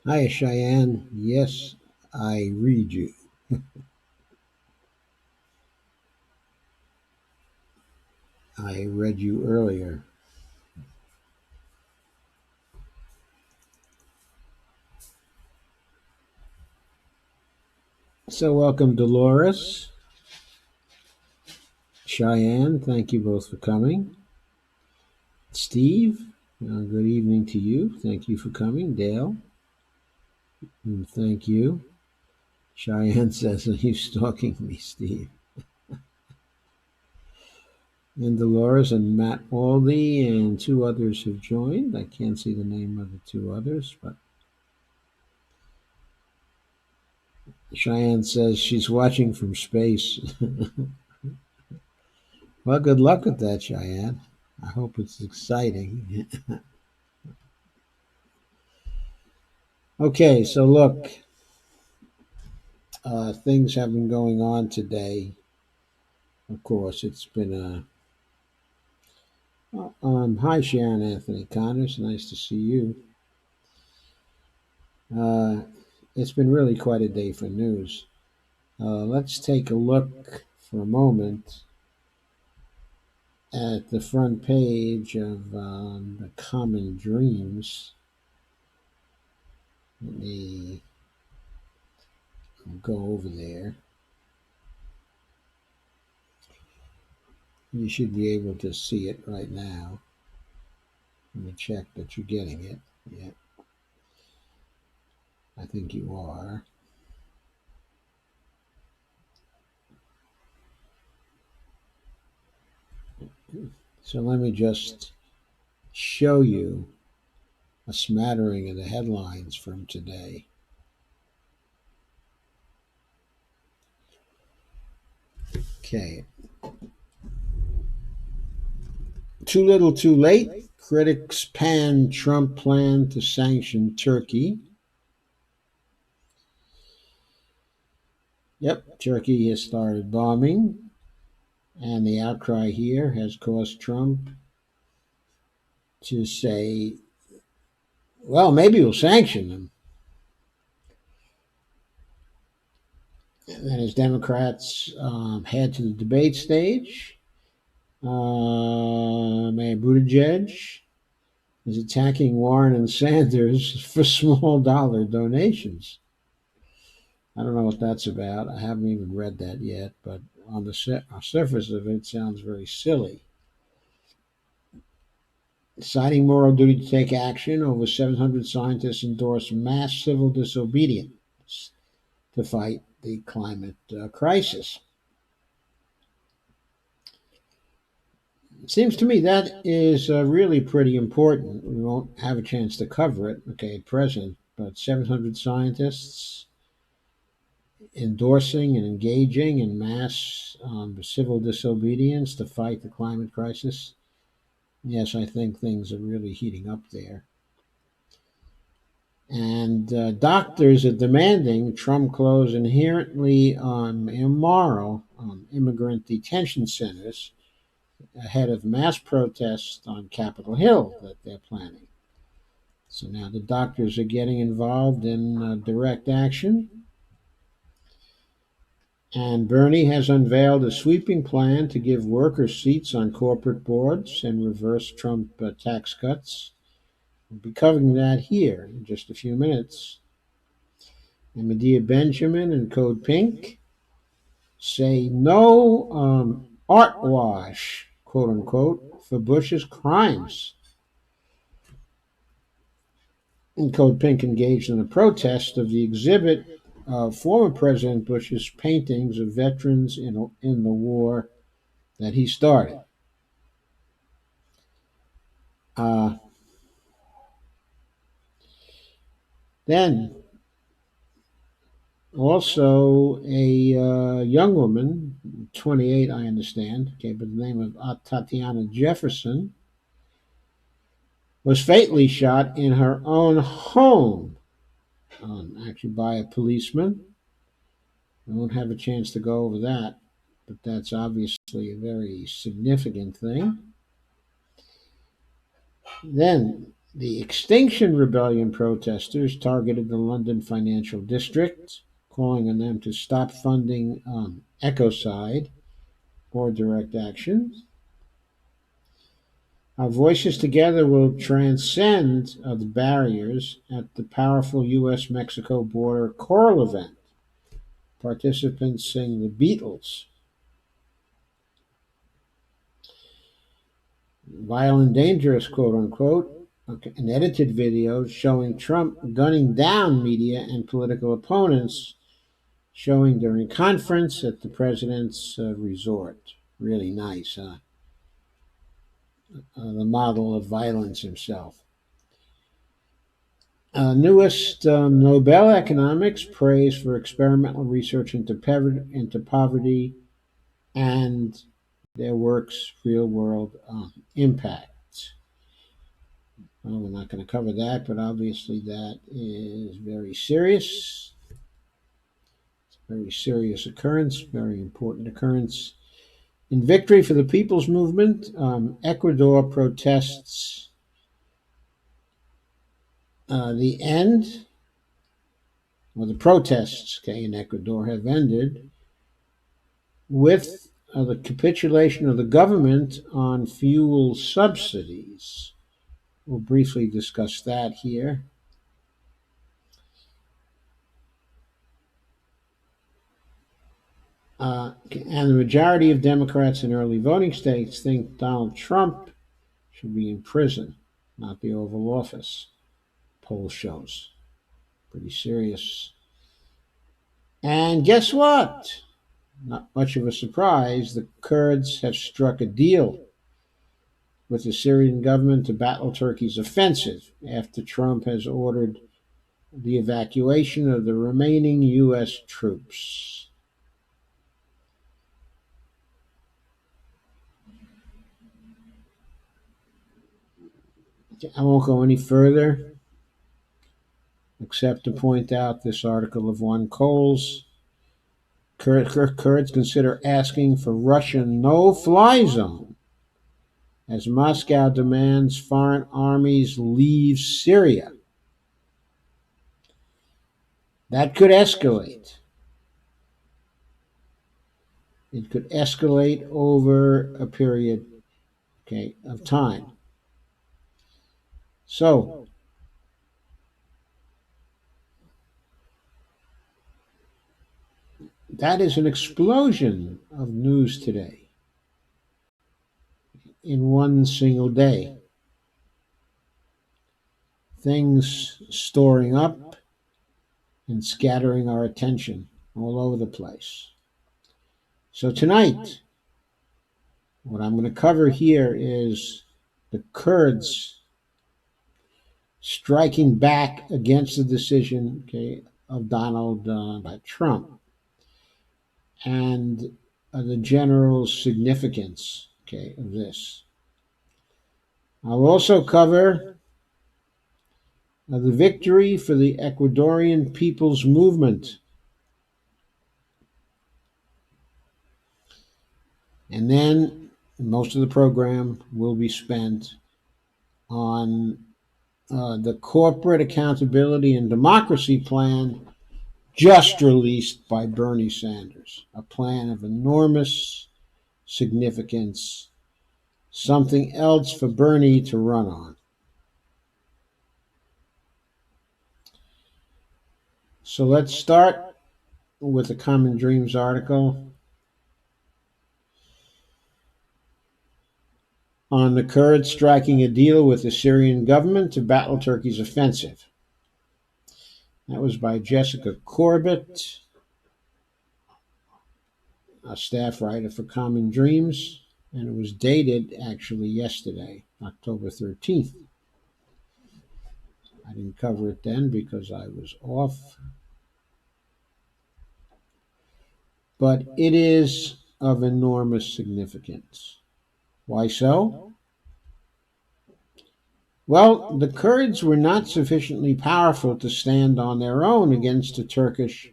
Hi, Cheyenne. Yes, I read you. I read you earlier. So, welcome, Dolores. Cheyenne, thank you both for coming. Steve, good evening to you. Thank you for coming. Dale, thank you. Cheyenne says, are you stalking me, Steve? And Dolores and Matt Aldy and two others have joined. I can't see the name of the two others, but Cheyenne says she's watching from space. Well, good luck with that, Cheyenne. I hope it's exciting. Okay, so look, things have been going on today. Of course, it's been hi, Sharon Anthony Connors. Nice to see you. Uh, it's been really quite a day for news. Let's take a look for a moment at the front page of the Common Dreams. Let me go over there. You should be able to see it right now. Let me check that you're getting it. Yeah, I think you are. So let me just show you a smattering of the headlines from today. Okay. Too little, too late. Critics pan Trump plan to sanction Turkey. Yep, Turkey has started bombing, and the outcry here has caused Trump to say, well, maybe we'll sanction them. And then as Democrats head to the debate stage, Mayor Buttigieg is attacking Warren and Sanders for small dollar donations. I don't know what that's about. I haven't even read that yet, but on the surface of it sounds very silly. Citing moral duty to take action, over 700 scientists endorse mass civil disobedience to fight the climate crisis. It seems to me that is really pretty important. We won't have a chance to cover it, okay, at present, but 700 scientists endorsing and engaging in mass civil disobedience to fight the climate crisis. Yes, I think things are really heating up there. And doctors are demanding Trump close inherently immoral immigrant detention centers ahead of mass protests on Capitol Hill that they're planning. So now the doctors are getting involved in direct action. And Bernie has unveiled a sweeping plan to give workers seats on corporate boards and reverse Trump tax cuts. We'll be covering that here in just a few minutes. And Medea Benjamin and Code Pink say no art wash, quote unquote, for Bush's crimes. And Code Pink engaged in a protest of the exhibit of former President Bush's paintings of veterans in the war that he started. Uh, then also a young woman, 28, I understand, okay, by the name of Tatiana Jefferson, was fatally shot in her own home, actually by a policeman. I won't have a chance to go over that, but that's obviously a very significant thing. Then The Extinction Rebellion protesters targeted the London financial district, calling on them to stop funding ecocide or direct action. Our voices together will transcend the barriers at the powerful U.S. Mexico border choral event. Participants sing the Beatles. Violent, dangerous, quote unquote, an edited video showing Trump gunning down media and political opponents, showing during conference at the president's resort. Really nice, huh? The model of violence himself. Newest Nobel Economics praise for experimental research into poverty and their work's real world impact. Well, we're not going to cover that, but obviously that is very serious. It's a very serious occurrence, very important occurrence. In victory for the people's movement, Ecuador protests the end, or the protests, in Ecuador have ended with the capitulation of the government on fuel subsidies. We'll briefly discuss that here. And the majority of Democrats in early voting states think Donald Trump should be in prison, not the Oval Office. Poll shows. Pretty serious. And guess what? Not much of a surprise. The Kurds have struck a deal with the Syrian government to battle Turkey's offensive after Trump has ordered the evacuation of the remaining U.S. troops. I won't go any further except to point out this article of One Coles. Kurds consider asking for Russian no-fly zone as Moscow demands foreign armies leave Syria. That could escalate. It could escalate over a period, of time. So, that is an explosion of news today in one single day. Things storing up and scattering our attention all over the place. So tonight, what I'm going to cover here is the Kurds striking back against the decision, of Donald Trump, and the general significance, of this. I'll also cover the victory for the Ecuadorian People's Movement. And then most of the program will be spent on the Corporate Accountability and Democracy Plan just released by Bernie Sanders, a plan of enormous significance, something else for Bernie to run on. So let's start with the Common Dreams article on the Kurds striking a deal with the Syrian government to battle Turkey's offensive. That was by Jessica Corbett, a staff writer for Common Dreams, and it was dated actually yesterday, October 13th. I didn't cover it then because I was off. But it is of enormous significance. Why so? Well, the Kurds were not sufficiently powerful to stand on their own against a Turkish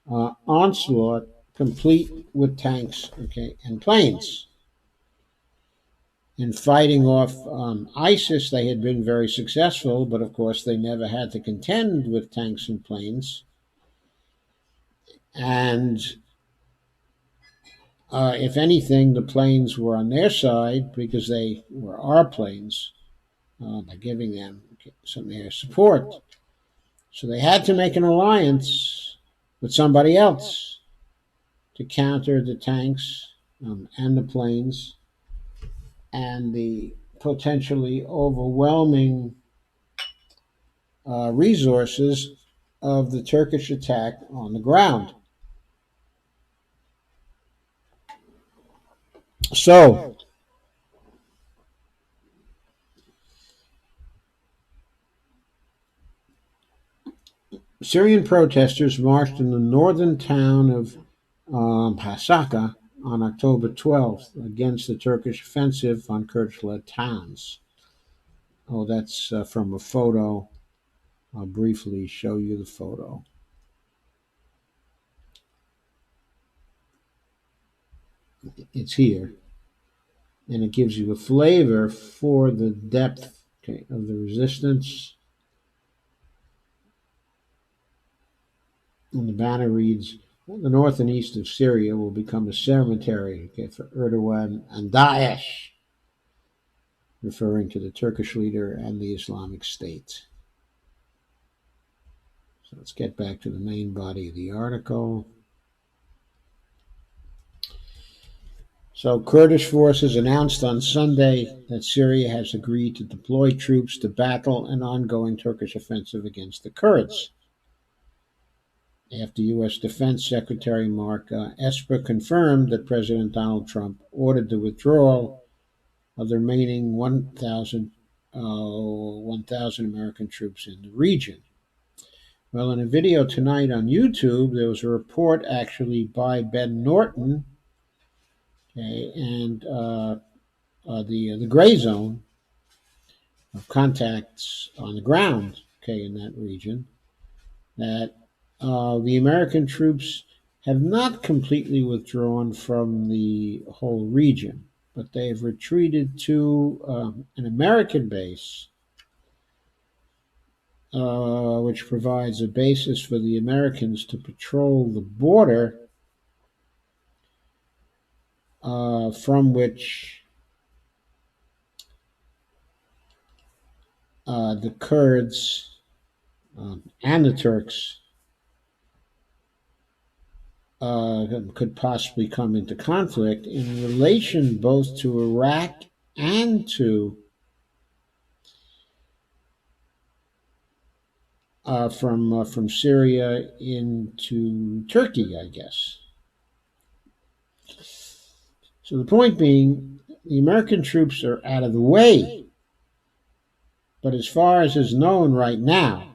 onslaught complete with tanks, and planes. In fighting off ISIS, they had been very successful, but of course they never had to contend with tanks and planes. And if anything, the planes were on their side because they were our planes by giving them some air support. So they had to make an alliance with somebody else to counter the tanks and the planes and the potentially overwhelming resources of the Turkish attack on the ground. So, Syrian protesters marched in the northern town of Hasaka on October 12th against the Turkish offensive on Kurdish-led towns. Oh, that's from a photo. I'll briefly show you the photo. It's here, and it gives you a flavor for the depth, okay, of the resistance. And the banner reads, the north and east of Syria will become a cemetery, okay, for Erdogan and Daesh, referring to the Turkish leader and the Islamic State. So let's get back to the main body of the article. So Kurdish forces announced on Sunday that Syria has agreed to deploy troops to battle an ongoing Turkish offensive against the Kurds, after U.S. Defense Secretary Mark Esper confirmed that President Donald Trump ordered the withdrawal of the remaining 1,000 American troops in the region. Well, in a video tonight on YouTube, there was a report actually by Ben Norton, okay, and the gray zone of contacts on the ground, okay, in that region, that the American troops have not completely withdrawn from the whole region, but they have retreated to an American base, which provides a basis for the Americans to patrol the border, from which the Kurds and the Turks could possibly come into conflict in relation both to Iraq and to from Syria into Turkey, I guess. So the point being, the American troops are out of the way, but as far as is known right now,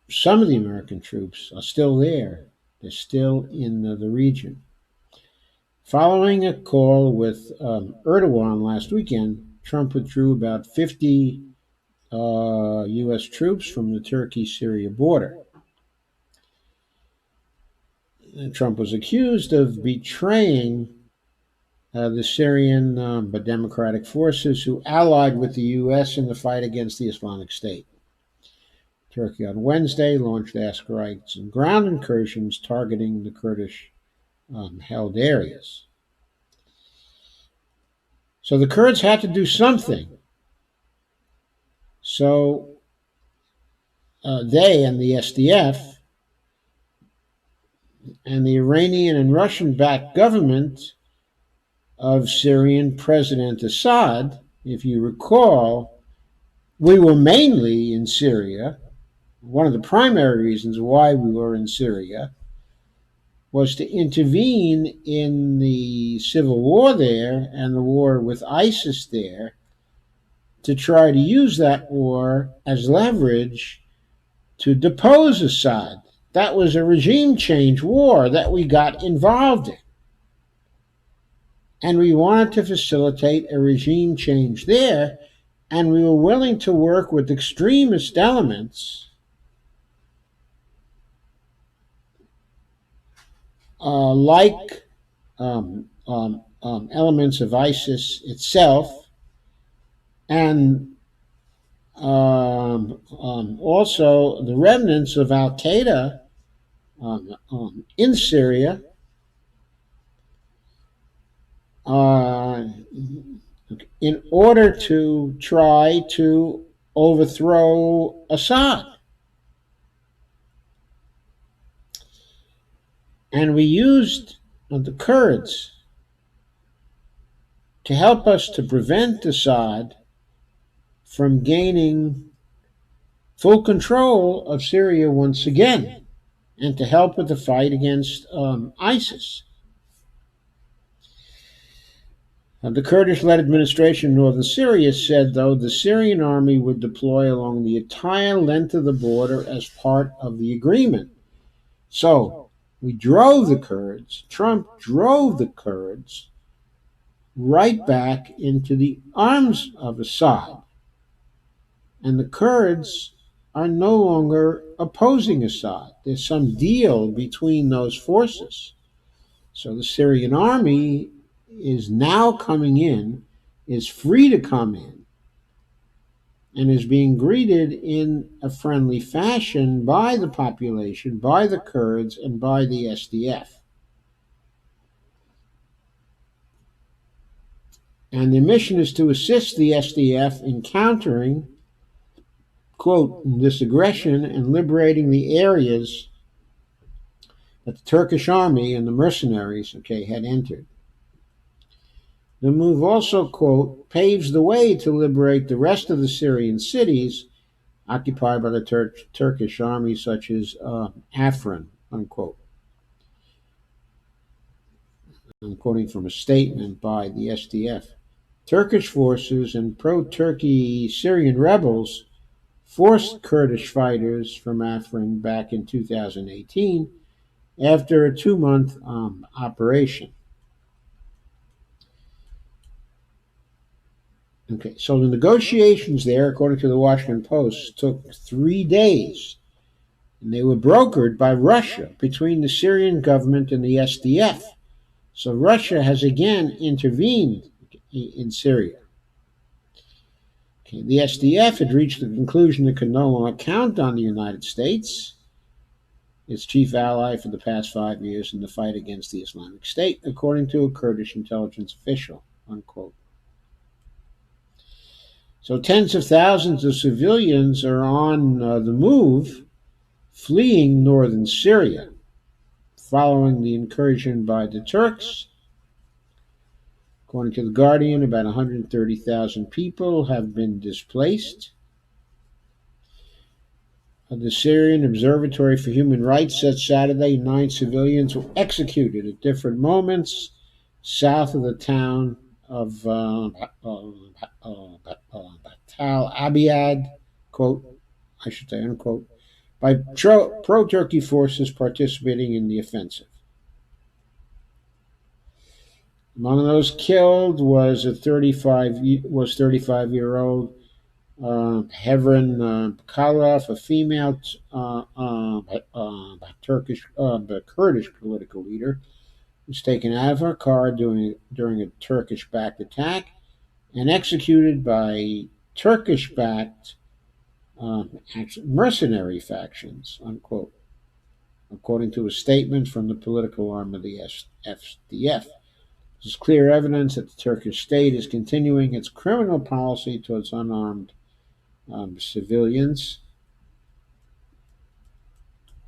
some of the American troops are still there. They're still in the region. Following a call with Erdogan last weekend, Trump withdrew about 50 U.S. troops from the Turkey-Syria border. And Trump was accused of betraying the Syrian but democratic forces who allied with the U.S. in the fight against the Islamic State. Turkey on Wednesday launched airstrikes and ground incursions targeting the Kurdish held areas. So the Kurds had to do something. So they and the SDF and the Iranian and Russian-backed government of Syrian President Assad, if you recall, we were mainly in Syria. One of the primary reasons why we were in Syria was to intervene in the civil war there and the war with ISIS there, to try to use that war as leverage to depose Assad. That was a regime change war that we got involved in. And we wanted to facilitate a regime change there, and we were willing to work with extremist elements like elements of ISIS itself, and also the remnants of Al Qaeda in Syria, uh, in order to try to overthrow Assad. And we used the Kurds to help us to prevent Assad from gaining full control of Syria once again, and to help with the fight against ISIS. The Kurdish led administration in northern Syria said, though, the Syrian army would deploy along the entire length of the border as part of the agreement. So we drove the Kurds, Trump drove the Kurds right back into the arms of Assad. And the Kurds are no longer opposing Assad. There's some deal between those forces. So the Syrian army is now coming in, is free to come in, and is being greeted in a friendly fashion by the population, by the Kurds, and by the SDF. And the mission is to assist the SDF in countering, quote, this aggression and liberating the areas that the Turkish army and the mercenaries, okay, had entered. The move also, quote, paves the way to liberate the rest of the Syrian cities occupied by the Turkish army, such as Afrin, unquote. I'm quoting from a statement by the SDF. Turkish forces and pro-Turkey Syrian rebels forced Kurdish fighters from Afrin back in 2018 after a 2-month operation. Okay, so the negotiations there, according to the Washington Post, took 3 days, and they were brokered by Russia between the Syrian government and the SDF. So Russia has again intervened in Syria. Okay, the SDF had reached the conclusion it could no longer count on the United States, its chief ally for the past 5 years in the fight against the Islamic State, according to a Kurdish intelligence official, unquote. So tens of thousands of civilians are on the move, fleeing northern Syria, following the incursion by the Turks. According to The Guardian, about 130,000 people have been displaced. The Syrian Observatory for Human Rights said Saturday 9 civilians were executed at different moments south of the town of Tal Abyad, quote, I should say, unquote, by pro-Turkey forces participating in the offensive. Among those killed was 35-year-old Hevrin Bakalov, a female Kurdish political leader, was taken out of her car during a Turkish-backed attack and executed by Turkish-backed mercenary factions, unquote, according to a statement from the political arm of the SDF. This is clear evidence that the Turkish state is continuing its criminal policy towards unarmed civilians.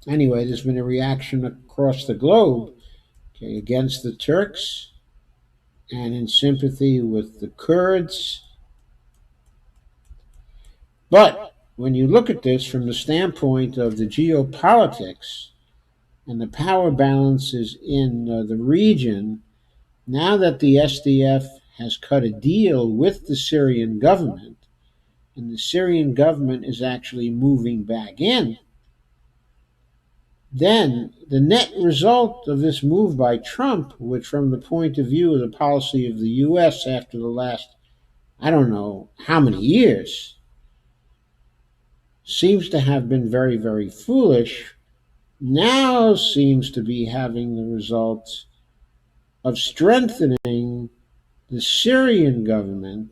Anyway, there's been a reaction across the globe, okay, against the Turks and in sympathy with the Kurds. But when you look at this from the standpoint of the geopolitics and the power balances in the region, now that the SDF has cut a deal with the Syrian government, and the Syrian government is actually moving back in, then the net result of this move by Trump, which from the point of view of the policy of the U.S. after the last, I don't know how many years, seems to have been very, very foolish, now seems to be having the result of strengthening the Syrian government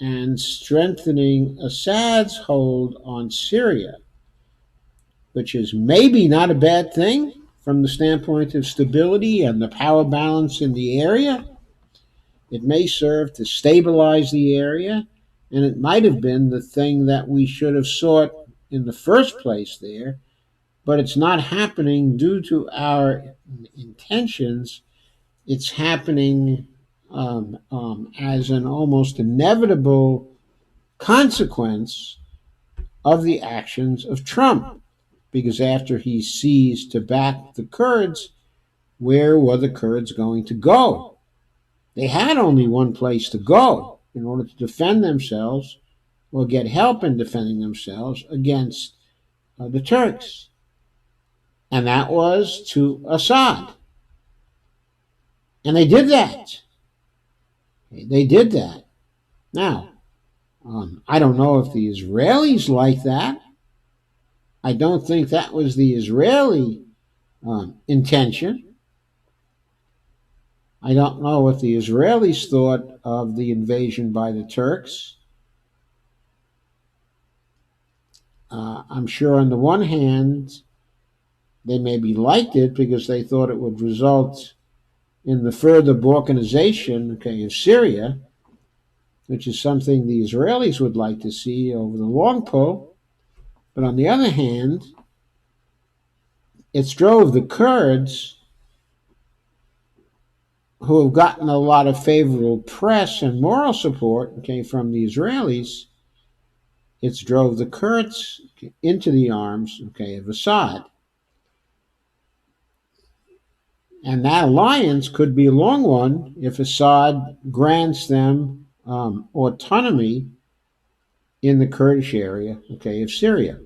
and strengthening Assad's hold on Syria, which is maybe not a bad thing from the standpoint of stability and the power balance in the area. It may serve to stabilize the area, and it might have been the thing that we should have sought in the first place there, but it's not happening due to our intentions. It's happening as an almost inevitable consequence of the actions of Trump. Because after he ceased to back the Kurds, where were the Kurds going to go? They had only one place to go in order to defend themselves or get help in defending themselves against the Turks, and that was to Assad. And they did that. They did that. Now, I don't know if the Israelis like that. I don't think that was the Israeli intention. I don't know what the Israelis thought of the invasion by the Turks. I'm sure on the one hand, they maybe liked it because they thought it would result in the further balkanization, of Syria, which is something the Israelis would like to see over the long pull. But on the other hand, it's drove the Kurds, who have gotten a lot of favorable press and moral support, from the Israelis. It's drove the Kurds into the arms, of Assad. And that alliance could be a long one if Assad grants them autonomy in the Kurdish area, of Syria.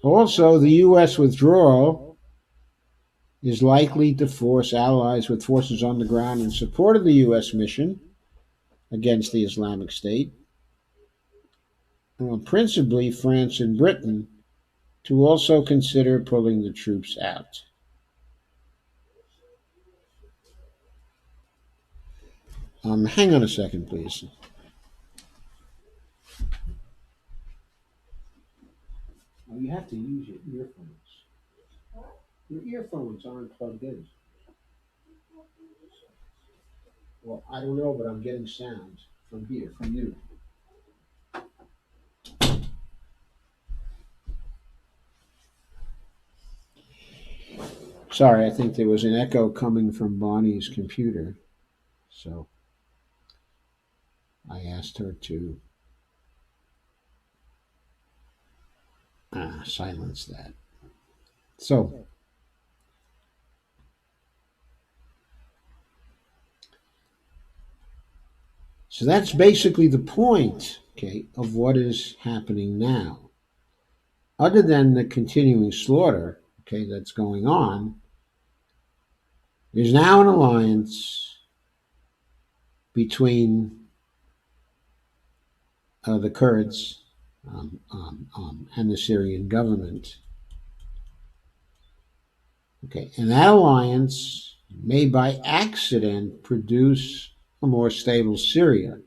Also, the U.S. withdrawal is likely to force allies with forces on the ground in support of the U.S. mission against the Islamic State, principally France and Britain, to also consider pulling the troops out. Hang on a second, please. Oh, you have to use your earphones. Your earphones aren't plugged in. Well, I don't know, but I'm getting sounds from here, from you. Sorry, I think there was an echo coming from Bonnie's computer. So I asked her to silence that. So that's basically the point, of what is happening now. Other than the continuing slaughter, that's going on, there's now an alliance between the Kurds and the Syrian government. And that alliance may by accident produce a more stable Syria.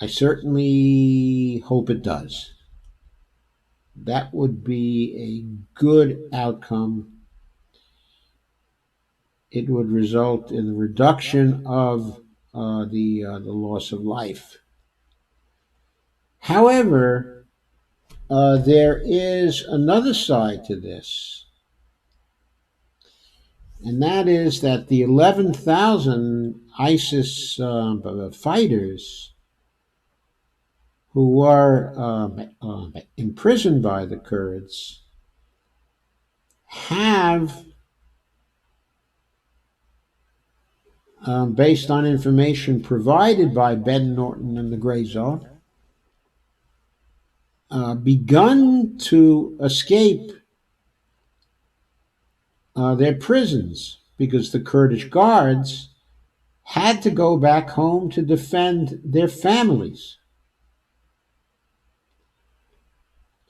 I certainly hope it does. That would be a good outcome. It would result in the reduction of the loss of life. However, there is another side to this, and that is that the 11,000 ISIS fighters who were imprisoned by the Kurds have, based on information provided by Ben Norton and the Gray Zone, begun to escape their prisons because the Kurdish guards had to go back home to defend their families.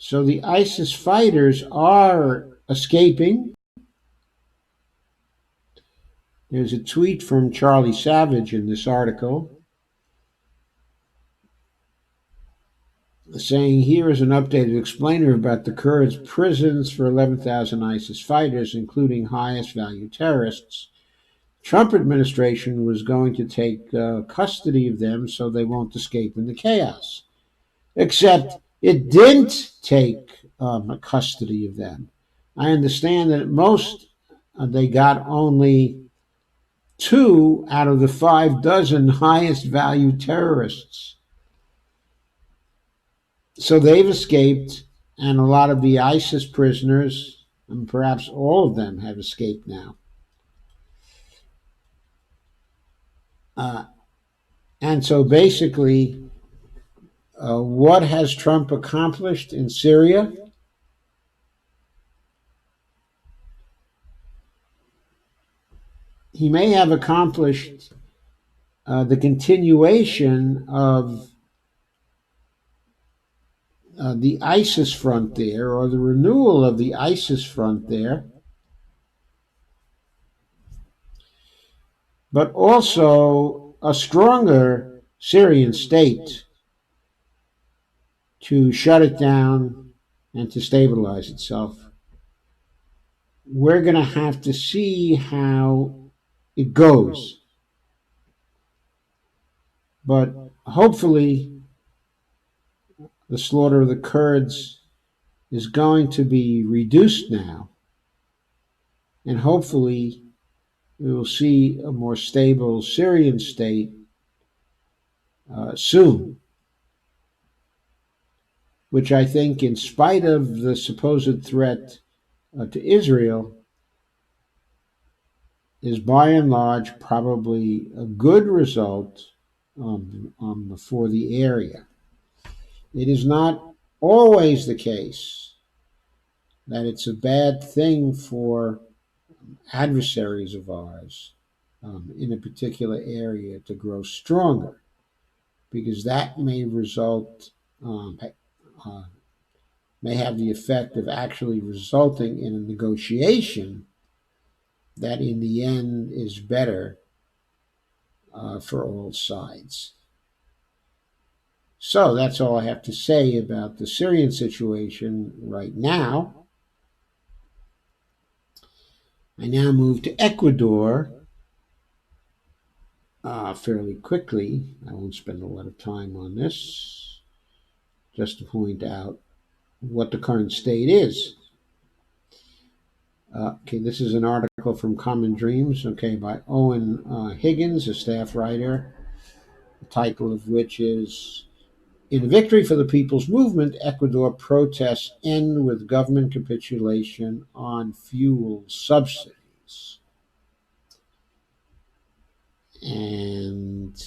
So the ISIS fighters are escaping. There's a tweet from Charlie Savage in this article saying, here is an updated explainer about the Kurds' prisons for 11,000 ISIS fighters, including highest value terrorists. Trump administration was going to take custody of them so they won't escape in the chaos. Except it didn't take custody of them. I understand that at most they got only 2 out of the 5 dozen highest value terrorists. So they've escaped, and a lot of the ISIS prisoners, and perhaps all of them, have escaped now. And so basically, what has Trump accomplished in Syria? He may have accomplished the continuation of the ISIS front there, or the renewal of the ISIS front there, but also a stronger Syrian state to shut it down and to stabilize itself. We're going to have to see how it goes. But hopefully, the slaughter of the Kurds is going to be reduced now. And hopefully, we will see a more stable Syrian state soon, which I think, in spite of the supposed threat to Israel, is by and large probably a good result for the area. It is not always the case that it's a bad thing for adversaries of ours in a particular area to grow stronger, because that may result, may have the effect of actually resulting in a negotiation that in the end is better for all sides. So that's all I have to say about the Syrian situation right now. I now move to Ecuador fairly quickly. I won't spend a lot of time on this, just to point out what the current state is. Okay, this is an article from Common Dreams, by Owen Higgins, a staff writer, the title of which is, In Victory for the People's Movement, Ecuador Protests End with Government Capitulation on Fuel Subsidies. And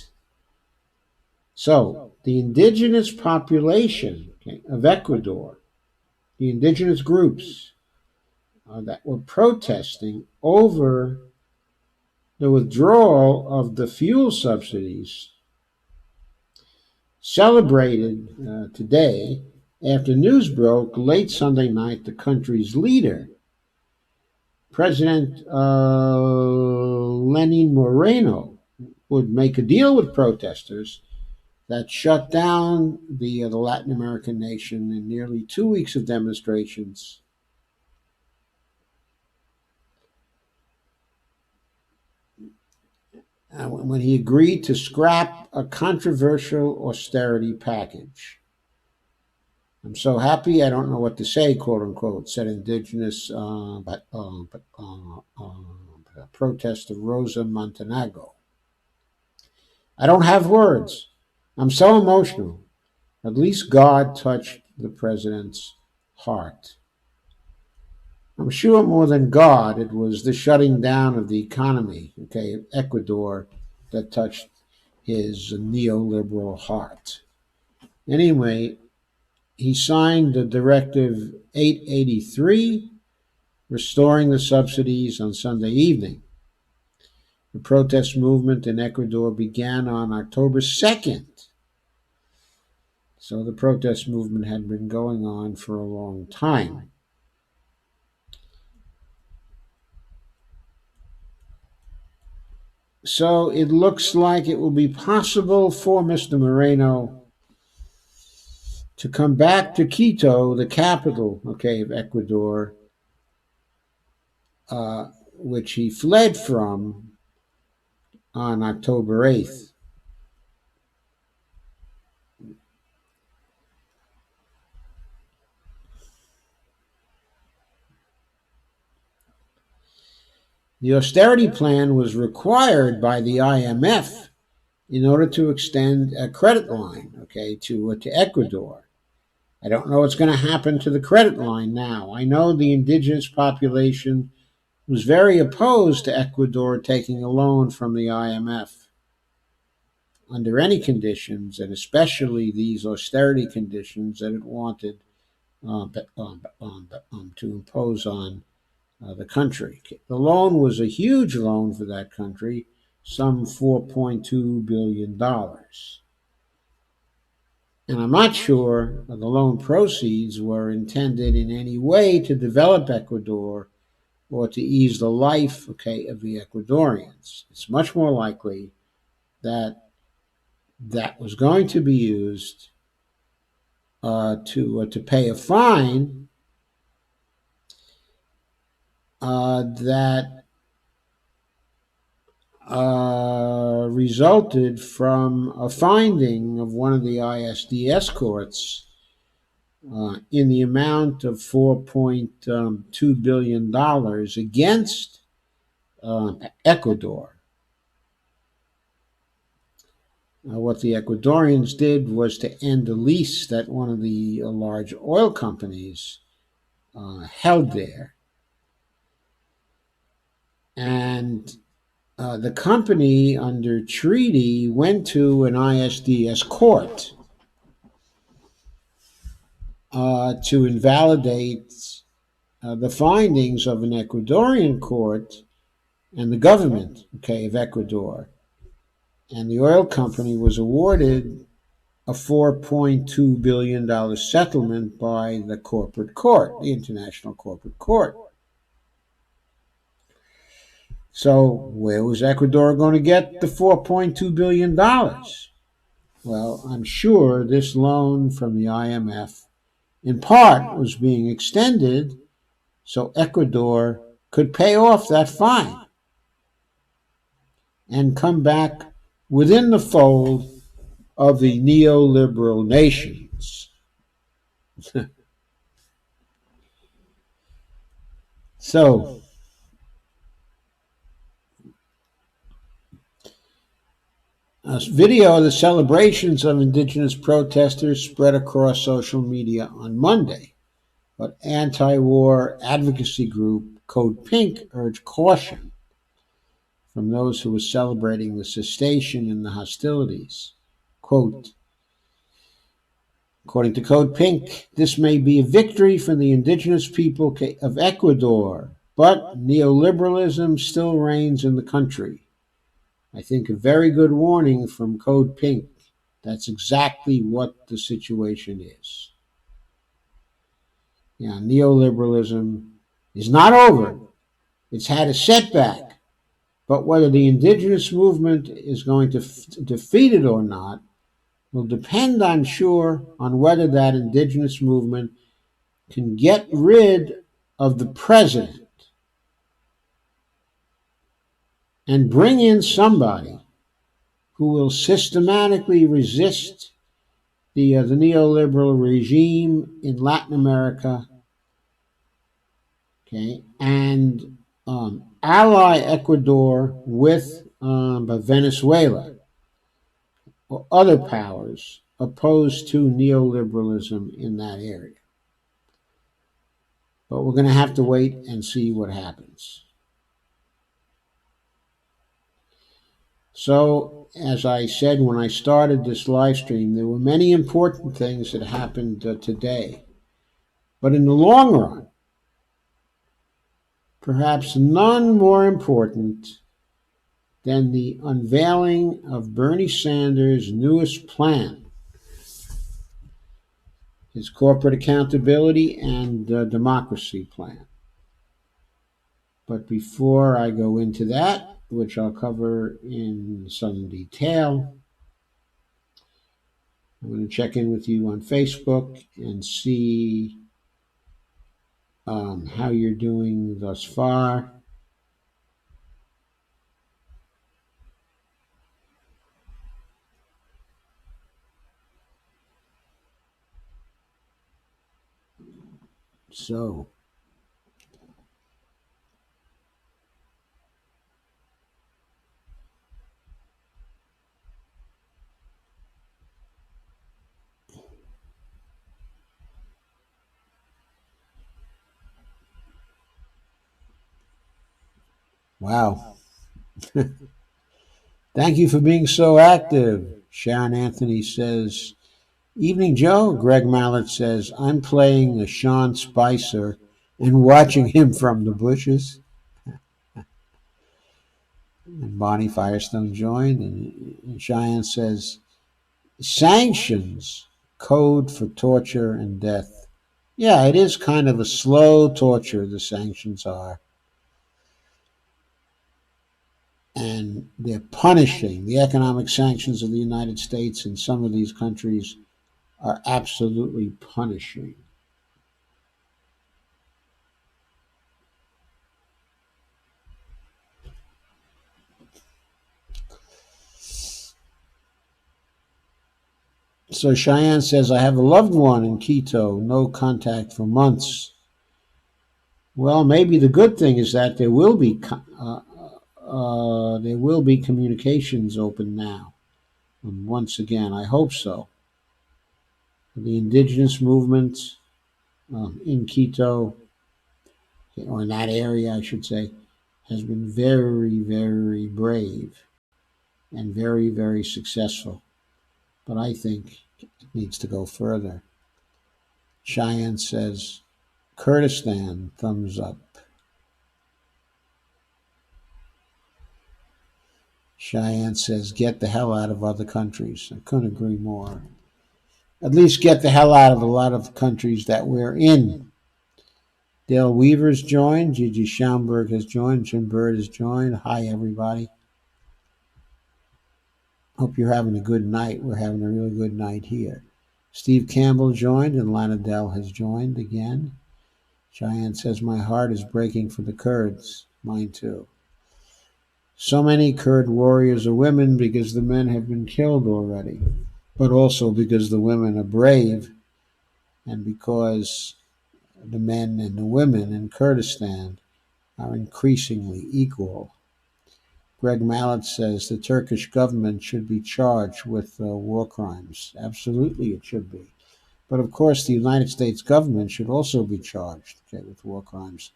so, the indigenous population of Ecuador, the indigenous groups that were protesting over the withdrawal of the fuel subsidies, celebrated today after news broke late Sunday night the country's leader, President Lenin Moreno, would make a deal with protesters that shut down the Latin American nation in nearly 2 weeks of demonstrations. When he agreed to scrap a controversial austerity package. I'm so happy I don't know what to say, quote unquote, said indigenous protester Rosa Montenegro. I don't have words. I'm so emotional. At least God touched the president's heart. I'm sure more than God, it was the shutting down of the economy, of Ecuador, that touched his neoliberal heart. Anyway, he signed the Directive 883, restoring the subsidies, on Sunday evening. The protest movement in Ecuador began on October 2nd. So the protest movement had been going on for a long time. So it looks like it will be possible for Mr. Moreno to come back to Quito, the capital, okay, of Ecuador, which he fled from on October 8th. The austerity plan was required by the IMF in order to extend a credit line, okay, to Ecuador. I don't know what's going to happen to the credit line now. I know the indigenous population was very opposed to Ecuador taking a loan from the IMF under any conditions, and especially these austerity conditions that it wanted to impose on the country. The loan was a huge loan for that country, some $4.2 billion. And I'm not sure the loan proceeds were intended in any way to develop Ecuador or to ease the life, okay, of the Ecuadorians. It's much more likely that that was going to be used to pay a fine that resulted from a finding of one of the ISDS courts in the amount of $4.2 billion against Ecuador. What the Ecuadorians did was to end a lease that one of the large oil companies held there. And the company, under treaty, went to an ISDS court to invalidate the findings of an Ecuadorian court and the government, okay, of Ecuador. And the oil company was awarded a $4.2 billion settlement by the corporate court, the International Corporate Court. So where was Ecuador going to get the $4.2 billion? Well, I'm sure this loan from the IMF, in part, was being extended so Ecuador could pay off that fine and come back within the fold of the neoliberal nations. So, a video of the celebrations of indigenous protesters spread across social media on Monday, but anti-war advocacy group Code Pink urged caution from those who were celebrating the cessation in the hostilities. Quote, according to Code Pink, this may be a victory for the indigenous people of Ecuador, but neoliberalism still reigns in the country. I think a very good warning from Code Pink. That's exactly what the situation is. Yeah, neoliberalism is not over. It's had a setback. But whether the indigenous movement is going to defeat it or not will depend, I'm sure, on whether that indigenous movement can get rid of the president and bring in somebody who will systematically resist the neoliberal regime in Latin America, okay, and ally Ecuador with Venezuela or other powers opposed to neoliberalism in that area. But we're going to have to wait and see what happens. So, as I said when I started this live stream, there were many important things that happened today. But in the long run, perhaps none more important than the unveiling of Bernie Sanders' newest plan, his corporate accountability and democracy plan. But before I go into that, which I'll cover in some detail, I'm going to check in with you on Facebook and see how you're doing thus far. So, wow. Thank you for being so active. Sharon Anthony says, Evening Joe. Greg Mallett says, I'm playing a Sean Spicer and watching him from the bushes. And Bonnie Firestone joined. And Cheyenne says, sanctions, code for torture and death. Yeah, it is kind of a slow torture, the sanctions are. And they're punishing. The economic sanctions of the United States and some of these countries are absolutely punishing. So Cheyenne says, I have a loved one in Quito, no contact for months. Well, maybe the good thing is that there will be communications open now. And once again, I hope so. The indigenous movement in Quito, or in that area, I should say, has been very, very brave and very, very successful. But I think it needs to go further. Cheyenne says, Kurdistan, thumbs up. Cheyenne says, get the hell out of other countries. I couldn't agree more. At least get the hell out of a lot of countries that we're in. Dale Weaver's joined. Gigi Schaumburg has joined. Jim Bird has joined. Hi, everybody. Hope you're having a good night. We're having a really good night here. Steve Campbell joined, and Lana Dell has joined again. Cheyenne says, my heart is breaking for the Kurds. Mine too. So many Kurd warriors are women because the men have been killed already, but also because the women are brave and because the men and the women in Kurdistan are increasingly equal. Greg Mallett says the Turkish government should be charged with war crimes. Absolutely, it should be. But of course, the United States government should also be charged with war crimes.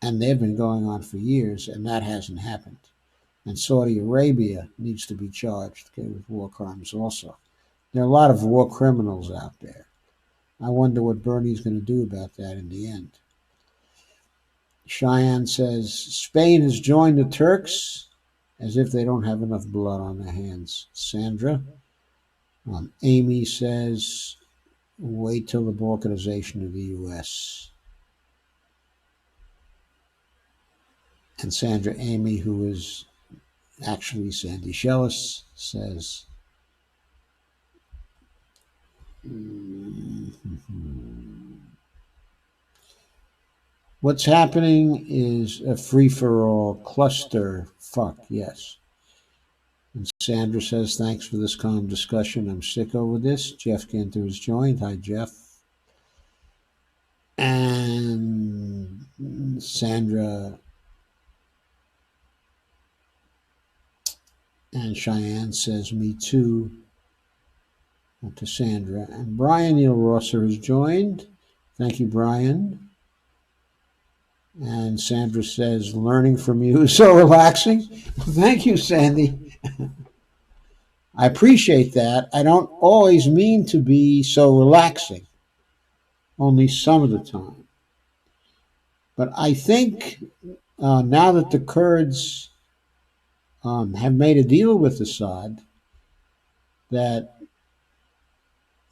And they've been going on for years, and that hasn't happened. And Saudi Arabia needs to be charged with war crimes also. There are a lot of war criminals out there. I wonder what Bernie's going to do about that in the end. Cheyenne says, Spain has joined the Turks as if they don't have enough blood on their hands. Sandra. Amy says, wait till the balkanization of the U.S. And Sandra Amy, who is actually Sandy Shellis, says, what's happening is a free-for-all cluster fuck, yes. And Sandra says, thanks for this calm discussion. I'm sick over this. Jeff Ginter has joined. Hi, Jeff. And Sandra and Cheyenne says, me too, to Sandra. And Brian Neil Rosser has joined. Thank you, Brian. And Sandra says, learning from you is so relaxing. Thank you, Sandy. I appreciate that. I don't always mean to be so relaxing, only some of the time. But I think now that the Kurds have made a deal with Assad, that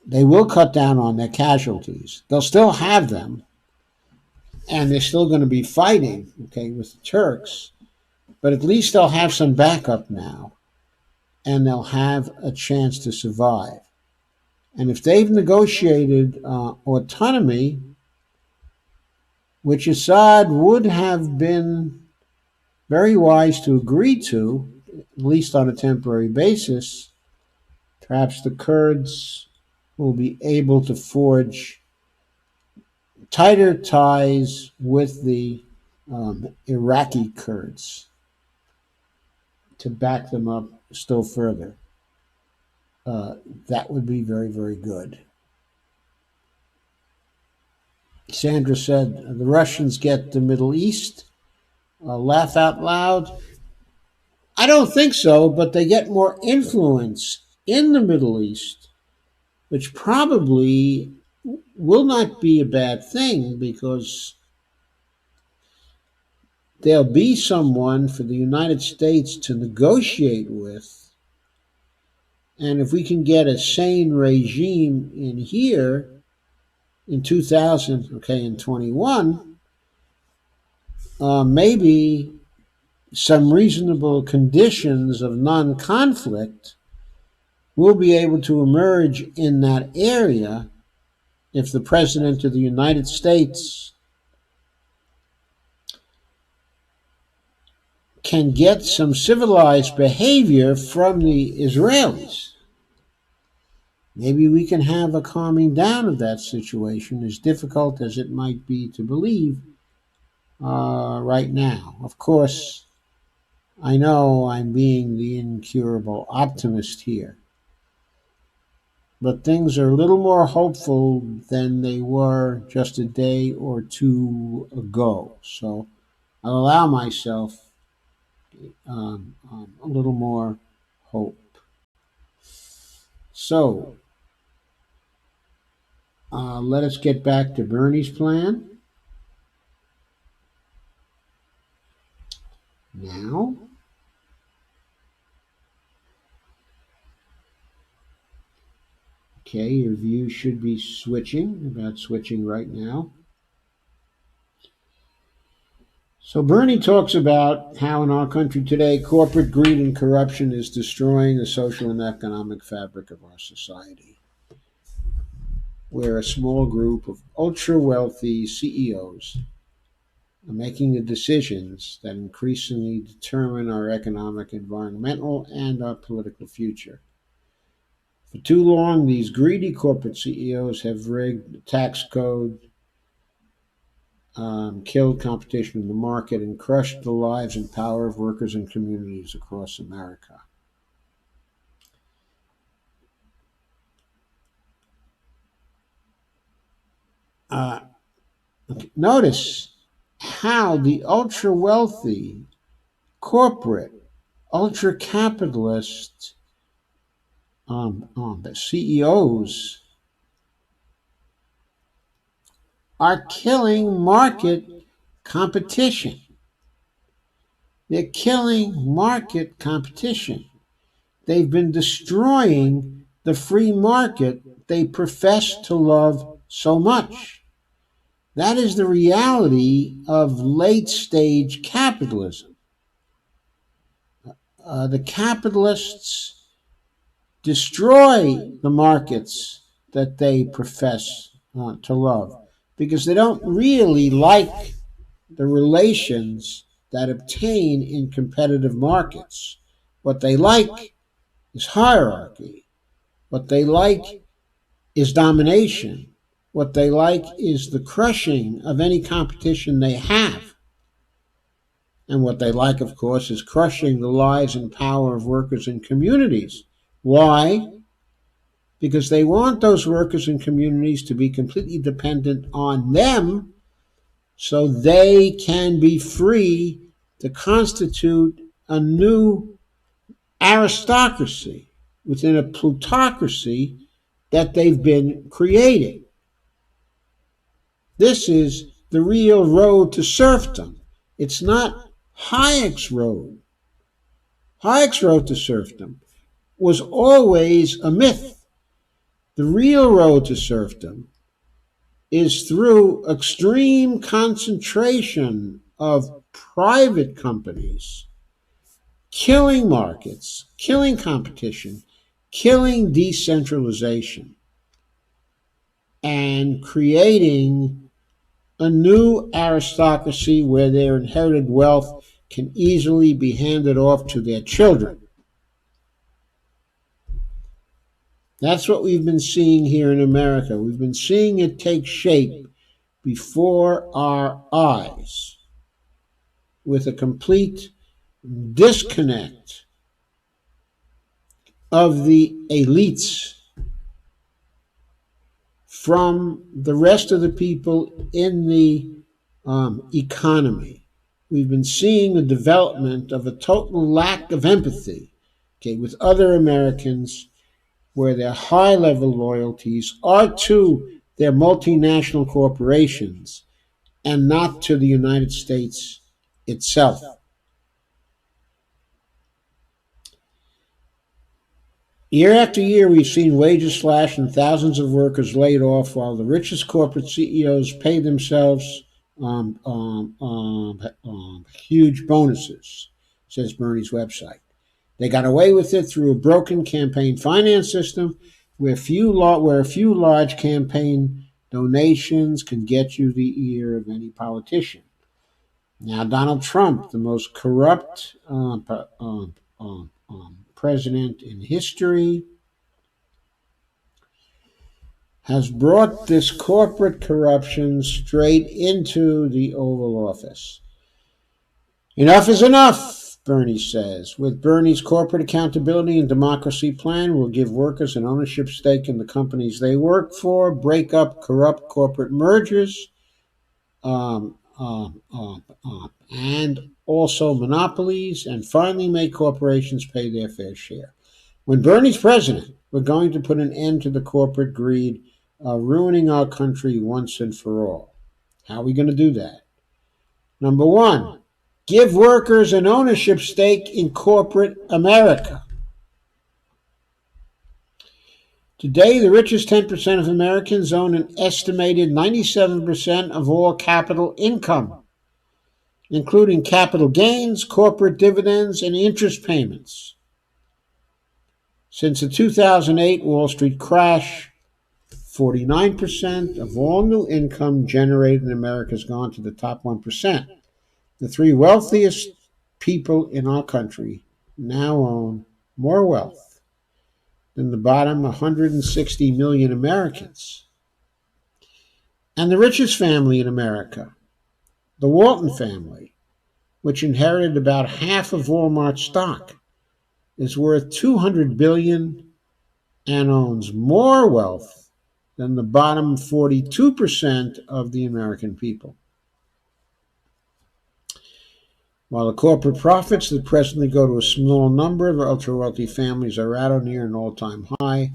They will cut down on their casualties. They'll still have them, and they're still going to be fighting, okay, with the Turks, but at least they'll have some backup now, and they'll have a chance to survive. And if they've negotiated autonomy, which Assad would have been very wise to agree to, at least on a temporary basis, perhaps the Kurds will be able to forge tighter ties with the Iraqi Kurds to back them up still further. Uh, that would be very, very good. Sandra said the Russians get the Middle East. Laugh out loud. I don't think so, but they get more influence in the Middle East, which probably will not be a bad thing because there'll be someone for the United States to negotiate with. And if we can get a sane regime in here in 2021, maybe some reasonable conditions of non conflict will be able to emerge in that area if the President of the United States can get some civilized behavior from the Israelis. Maybe we can have a calming down of that situation, as difficult as it might be to believe right now. Of course, I know I'm being the incurable optimist here, but things are a little more hopeful than they were just a day or two ago. So I'll allow myself a little more hope. So let us get back to Bernie's plan. Now, okay, your view should be about switching right now. So Bernie talks about how in our country today, corporate greed and corruption is destroying the social and economic fabric of our society, where a small group of ultra wealthy CEOs are making the decisions that increasingly determine our economic, environmental, and our political future. For too long, these greedy corporate CEOs have rigged the tax code, killed competition in the market, and crushed the lives and power of workers and communities across America. Uh, Notice how the ultra wealthy, corporate, ultra capitalist CEOs are killing market competition. They're killing market competition. They've been destroying the free market they profess to love so much. That is the reality of late stage capitalism. The capitalists destroy the markets that they profess to love because they don't really like the relations that obtain in competitive markets. What they like is hierarchy. What they like is domination. What they like is the crushing of any competition they have. And what they like, of course, is crushing the lives and power of workers and communities. Why? Because they want those workers and communities to be completely dependent on them so they can be free to constitute a new aristocracy within a plutocracy that they've been creating. This is the real road to serfdom. It's not Hayek's road. Hayek's road to serfdom was always a myth. The real road to serfdom is through extreme concentration of private companies, killing markets, killing competition, killing decentralization, and creating a new aristocracy where their inherited wealth can easily be handed off to their children. That's what we've been seeing here in America. We've been seeing it take shape before our eyes with a complete disconnect of the elites from the rest of the people in the economy. We've been seeing the development of a total lack of empathy, okay, with other Americans, where their high level loyalties are to their multinational corporations and not to the United States itself. Year after year, we've seen wages slashed and thousands of workers laid off while the richest corporate CEOs pay themselves huge bonuses, says Bernie's website. They got away with it through a broken campaign finance system where a few large campaign donations can get you the ear of any politician. Now, Donald Trump, the most corrupt president in history, has brought this corporate corruption straight into the Oval Office. Enough is enough, Bernie says. With Bernie's corporate accountability and democracy plan, we'll give workers an ownership stake in the companies they work for, break up corrupt corporate mergers, and also monopolies, and finally make corporations pay their fair share. When Bernie's president, we're going to put an end to the corporate greed ruining our country once and for all. How are we going to do that? Number one, give workers an ownership stake in corporate America. Today, the richest 10% of Americans own an estimated 97% of all capital income, including capital gains, corporate dividends, and interest payments. Since the 2008 Wall Street crash, 49% of all new income generated in America has gone to the top 1%. The three wealthiest people in our country now own more wealth than the bottom 160 million Americans. And the richest family in America, the Walton family, which inherited about half of Walmart stock, is worth $200 billion and owns more wealth than the bottom 42% of the American people. While the corporate profits that presently go to a small number of ultra-wealthy families are at or near an all-time high,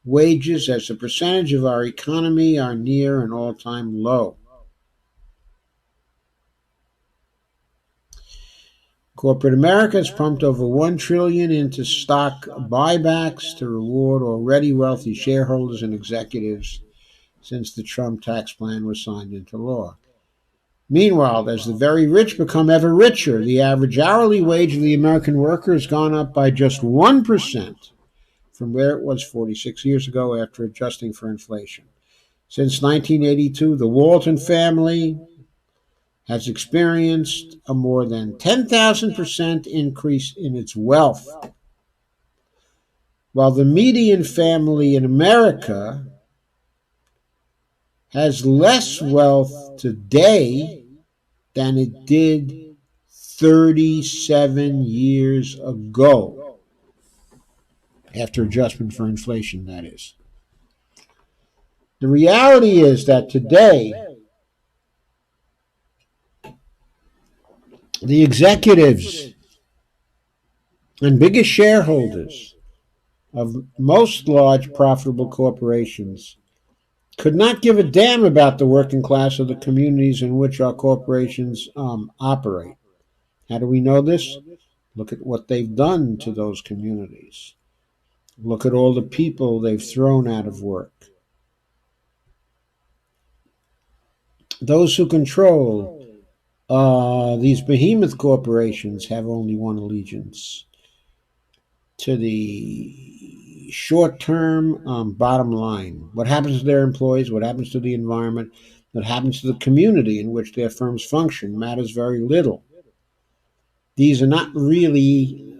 wages as a percentage of our economy are near an all-time low. Corporate America has pumped over $1 trillion into stock buybacks to reward already wealthy shareholders and executives since the Trump tax plan was signed into law. Meanwhile, as the very rich become ever richer, the average hourly wage of the American worker has gone up by just 1% from where it was 46 years ago after adjusting for inflation. Since 1982, the Walton family has experienced a more than 10,000% increase in its wealth, while the median family in America has less wealth today than it did 37 years ago, after adjustment for inflation, that is. The reality is that today, the executives and biggest shareholders of most large profitable corporations could not give a damn about the working class of the communities in which our corporations operate. How do we know this? Look at what they've done to those communities. Look at all the people they've thrown out of work. Those who control these behemoth corporations have only one allegiance: to the short term bottom line. What happens to their employees, what happens to the environment, what happens to the community in which their firms function matters very little. These are not really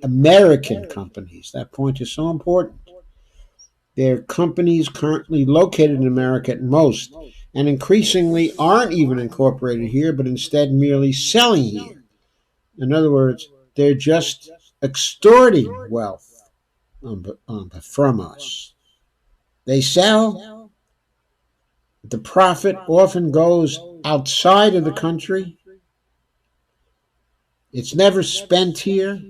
American companies. That point is so important. They're companies currently located in America at most, and increasingly aren't even incorporated here, but instead merely selling here. In other words, they're just extorting wealth from us. They sell, the profit often goes outside of the country. It's never spent here.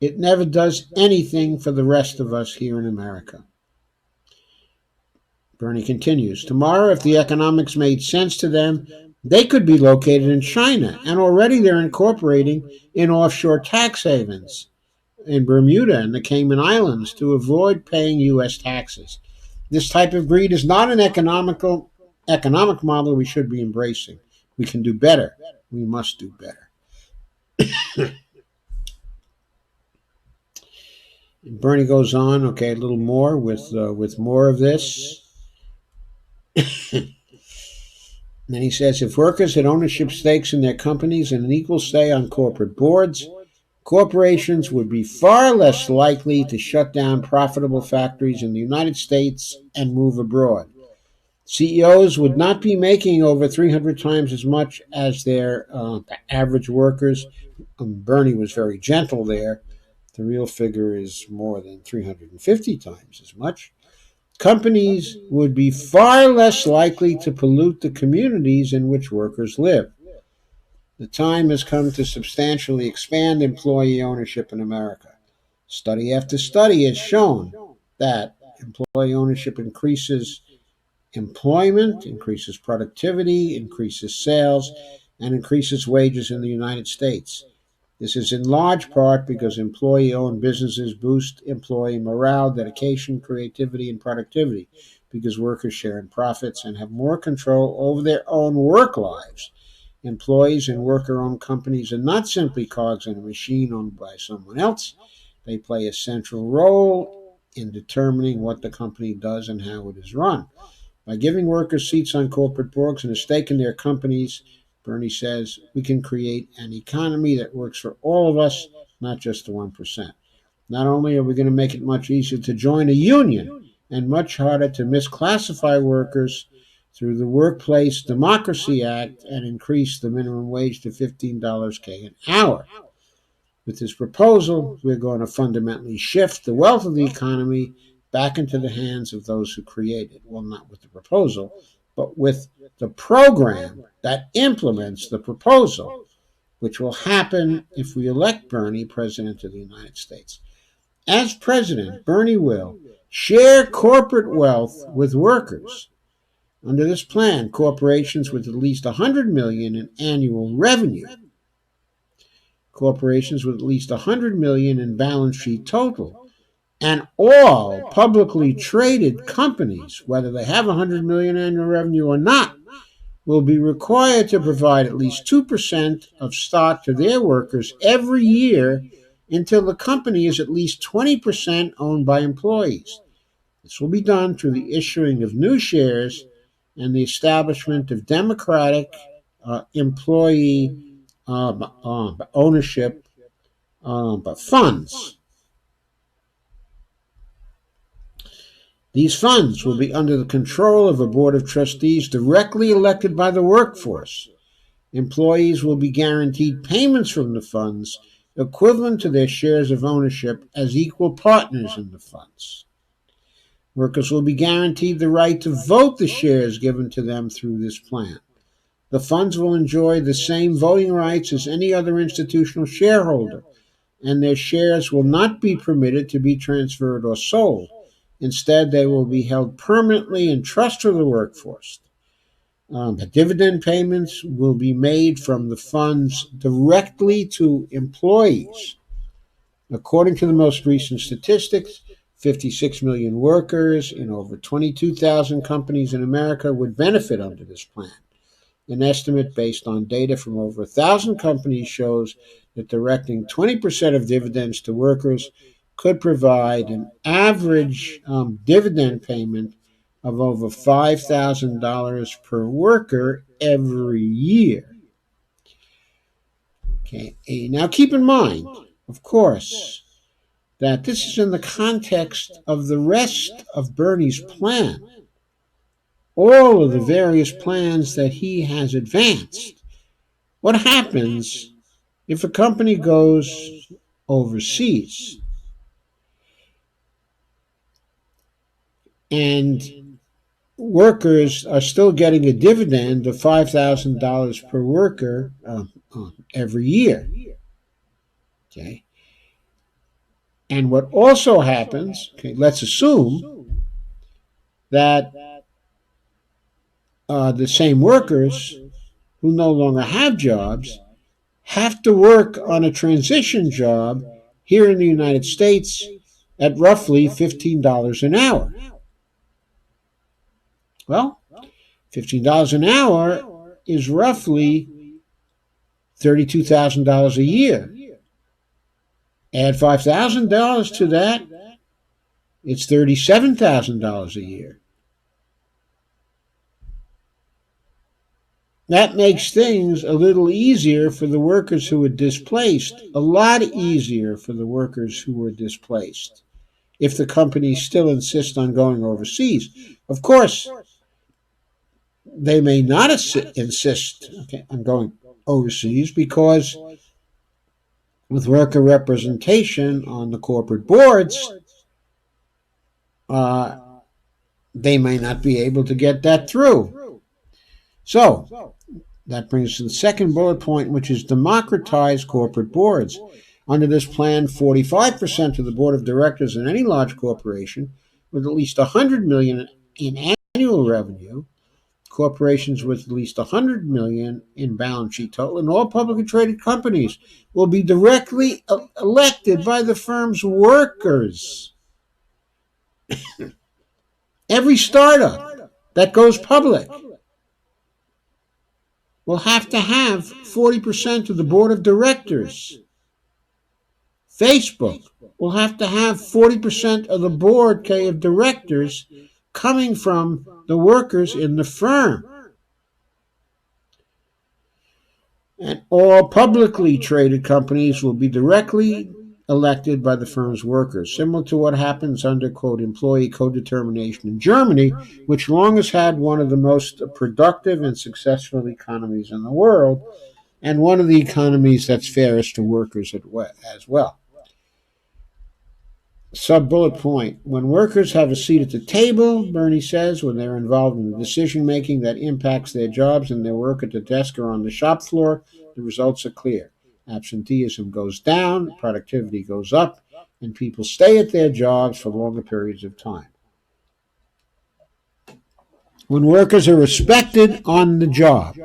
It never does anything for the rest of us here in America. Bernie continues, tomorrow, if the economics made sense to them, they could be located in China, and already they're incorporating in offshore tax havens in Bermuda and the Cayman Islands to avoid paying U.S. taxes. This type of greed is not an economic model we should be embracing. We can do better. We must do better. Bernie goes on, okay, a little more with more of this. And then he says, if workers had ownership stakes in their companies and an equal say on corporate boards, corporations would be far less likely to shut down profitable factories in the United States and move abroad. CEOs would not be making over 300 times as much as their average workers. Bernie was very gentle there. The real figure is more than 350 times as much. Companies would be far less likely to pollute the communities in which workers live. The time has come to substantially expand employee ownership in America. Study after study has shown that employee ownership increases employment, increases productivity, increases sales, and increases wages in the United States. This is in large part because employee-owned businesses boost employee morale, dedication, creativity, and productivity, because workers share in profits and have more control over their own work lives. Employees in worker-owned companies are not simply cogs in a machine owned by someone else. They play a central role in determining what the company does and how it is run. By giving workers seats on corporate boards and a stake in their companies, Bernie says, we can create an economy that works for all of us, not just the 1%. Not only are we going to make it much easier to join a union and much harder to misclassify workers through the Workplace Democracy Act and increase the minimum wage to $15 an hour. With this proposal, we're going to fundamentally shift the wealth of the economy back into the hands of those who create it. Well, not with the proposal, but with the program that implements the proposal, which will happen if we elect Bernie president of the United States. As president, Bernie will share corporate wealth with workers. Under this plan, corporations with at least $100 million in annual revenue, corporations with at least $100 million in balance sheet total, and all publicly traded companies, whether they have $100 million annual revenue or not, will be required to provide at least 2% of stock to their workers every year until the company is at least 20% owned by employees. This will be done through the issuing of new shares and the establishment of democratic employee ownership funds. These funds will be under the control of a board of trustees directly elected by the workforce. Employees will be guaranteed payments from the funds equivalent to their shares of ownership as equal partners in the funds. Workers will be guaranteed the right to vote the shares given to them through this plan. The funds will enjoy the same voting rights as any other institutional shareholder, and their shares will not be permitted to be transferred or sold. Instead, they will be held permanently in trust for the workforce. The dividend payments will be made from the funds directly to employees. According to the most recent statistics, 56 million workers in over 22,000 companies in America would benefit under this plan. An estimate based on data from over 1,000 companies shows that directing 20% of dividends to workers could provide an average dividend payment of over $5,000 per worker every year. Okay, now keep in mind, of course, that this is in the context of the rest of Bernie's plan, all of the various plans that he has advanced. What happens if a company goes overseas and workers are still getting a dividend of $5,000 per worker every year? Okay. And what also happens, okay, let's assume that the same workers who no longer have jobs have to work on a transition job here in the United States at roughly $15 an hour. Well, $15 an hour is roughly $32,000 a year. Add $5,000 to that, it's $37,000 a year. That makes things a little easier for the workers who were displaced, a lot easier for the workers who were displaced, if the companies still insist on going overseas. Of course, they may not insist on going overseas because with worker representation on the corporate boards, they may not be able to get that through. So, that brings us to the second bullet point, which is democratize corporate boards. Under this plan, 45% of the board of directors in any large corporation with at least $100 million in annual revenue, corporations with at least $100 million in balance sheet total, and all publicly traded companies will be directly elected by the firm's workers. Every startup that goes public will have to have 40% of the board of directors. Facebook will have to have 40% of the board of directors coming from the workers in the firm. And all publicly traded companies will be directly elected by the firm's workers, similar to what happens under, quote, employee co-determination in Germany, which long has had one of the most productive and successful economies in the world, and one of the economies that's fairest to workers as well. Sub-bullet point, when workers have a seat at the table, Bernie says, when they're involved in the decision-making that impacts their jobs and their work at the desk or on the shop floor, the results are clear. Absenteeism goes down, productivity goes up, and people stay at their jobs for longer periods of time. When workers are respected on the job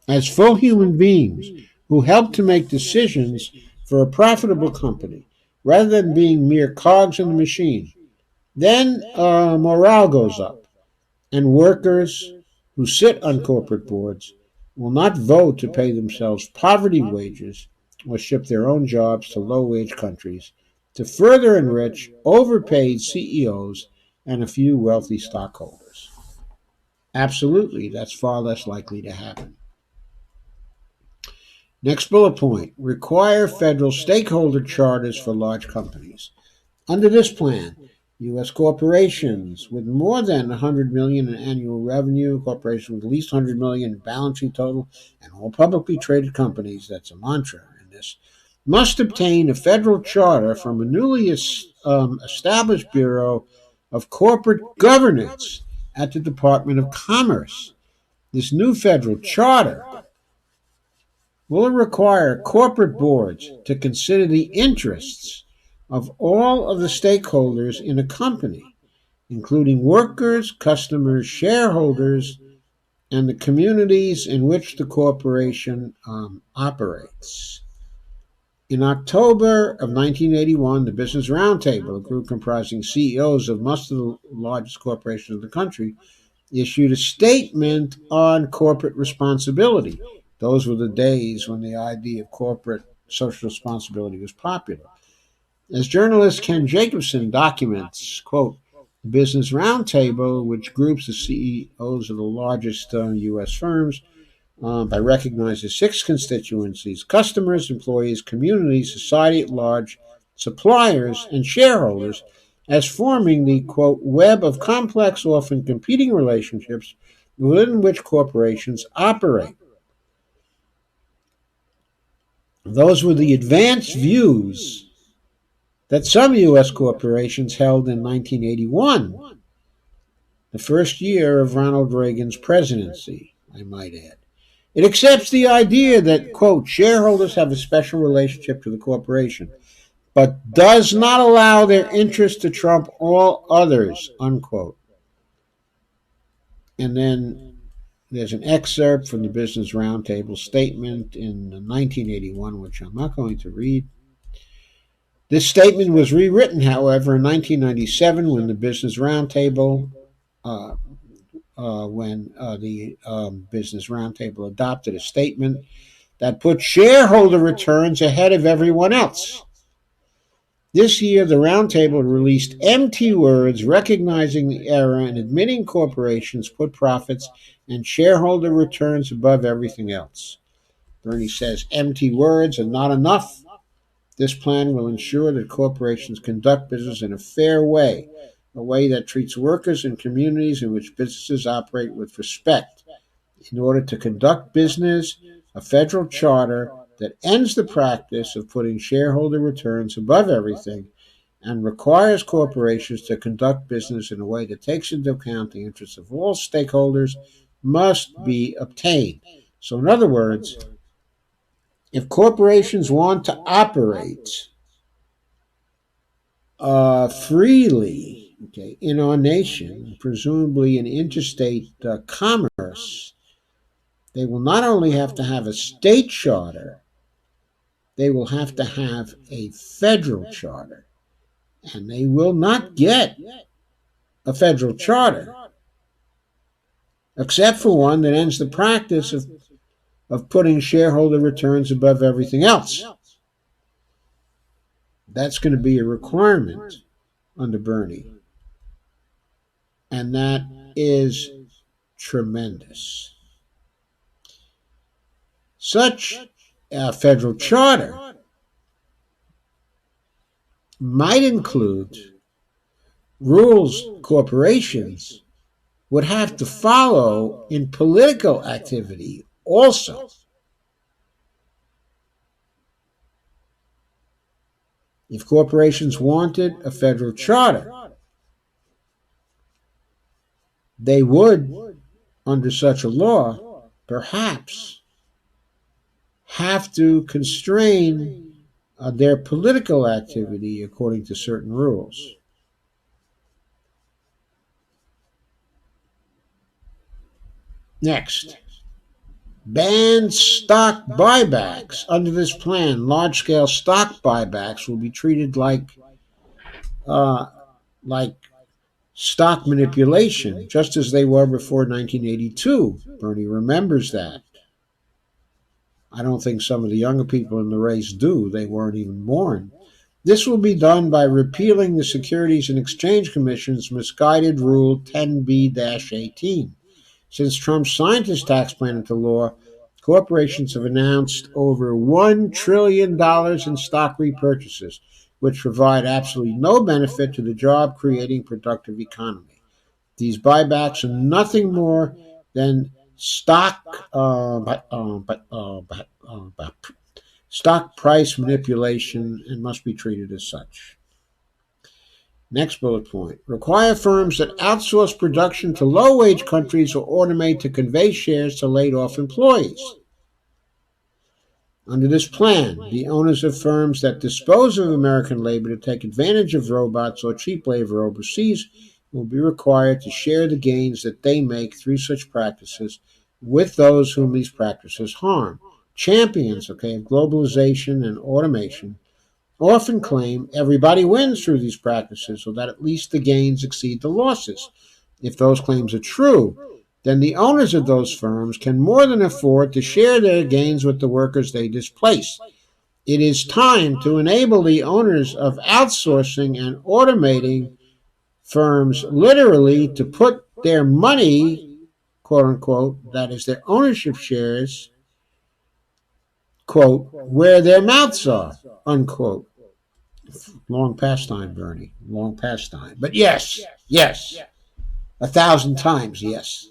as full human beings who help to make decisions for a profitable company, rather than being mere cogs in the machine, then morale goes up, and workers who sit on corporate boards will not vote to pay themselves poverty wages or ship their own jobs to low-wage countries to further enrich overpaid CEOs and a few wealthy stockholders. Absolutely, that's far less likely to happen. Next bullet point, require federal stakeholder charters for large companies. Under this plan, U.S. corporations with more than $100 million in annual revenue, corporations with at least $100 million in balance sheet total, and all publicly traded companies, that's a mantra in this, must obtain a federal charter from a newly established Bureau of Corporate Governance at the Department of Commerce. This new federal charter will require corporate boards to consider the interests of all of the stakeholders in a company, including workers, customers, shareholders, and the communities in which the corporation operates. In October of 1981, the Business Roundtable, a group comprising CEOs of most of the largest corporations in the country, issued a statement on corporate responsibility. Those were the days when the idea of corporate social responsibility was popular. As journalist Ken Jacobson documents, quote, the Business Roundtable, which groups the CEOs of the largest U.S. firms, by recognizing six constituencies: customers, employees, communities, society at large, suppliers, and shareholders, as forming the, quote, web of complex, often competing relationships within which corporations operate. Those were the advanced views that some U.S. corporations held in 1981, the first year of Ronald Reagan's presidency, I might add. It accepts the idea that, quote, shareholders have a special relationship to the corporation, but does not allow their interests to trump all others, unquote. And then there's an excerpt from the Business Roundtable statement in 1981, which I'm not going to read. This statement was rewritten, however, in 1997 when the Business Roundtable, Business Roundtable adopted a statement that put shareholder returns ahead of everyone else. This year, the Roundtable released empty words recognizing the error and admitting corporations put profits and shareholder returns above everything else. Bernie says empty words are not enough. This plan will ensure that corporations conduct business in a fair way, a way that treats workers and communities in which businesses operate with respect. In order to conduct business, a federal charter that ends the practice of putting shareholder returns above everything and requires corporations to conduct business in a way that takes into account the interests of all stakeholders must be obtained. So, in other words, if corporations want to operate freely, okay, in our nation, presumably in interstate commerce, they will not only have to have a state charter, they will have to have a federal charter. And they will not get a federal charter, except for one that ends the practice of putting shareholder returns above everything else. That's going to be a requirement under Bernie. And that is tremendous. Such a federal charter might include rules corporations would have to follow in political activity also. If corporations wanted a federal charter, they would, under such a law, perhaps have to constrain their political activity according to certain rules. Next, ban stock buybacks. Under this plan, large-scale stock buybacks will be treated uh, like stock manipulation, just as they were before 1982. Bernie remembers that. I don't think some of the younger people in the race do. They weren't even born. This will be done by repealing the Securities and Exchange Commission's misguided Rule 10b-18. Since Trump signed his tax plan into law, corporations have announced over $1 trillion in stock repurchases, which provide absolutely no benefit to the job creating productive economy. These buybacks are nothing more than stock price manipulation and must be treated as such. Next bullet point. Require firms that outsource production to low-wage countries or automate to convey shares to laid-off employees. Under this plan, the owners of firms that dispose of American labor to take advantage of robots or cheap labor overseas will be required to share the gains that they make through such practices with those whom these practices harm. Champions, okay, of globalization and automation often claim everybody wins through these practices, so that at least the gains exceed the losses. If those claims are true, then the owners of those firms can more than afford to share their gains with the workers they displace. It is time to enable the owners of outsourcing and automating firms literally to put their money, quote unquote, that is their ownership shares, quote, where their mouths are, unquote. Long past time, Bernie. Long past time. But yes, yes, 1,000 times yes.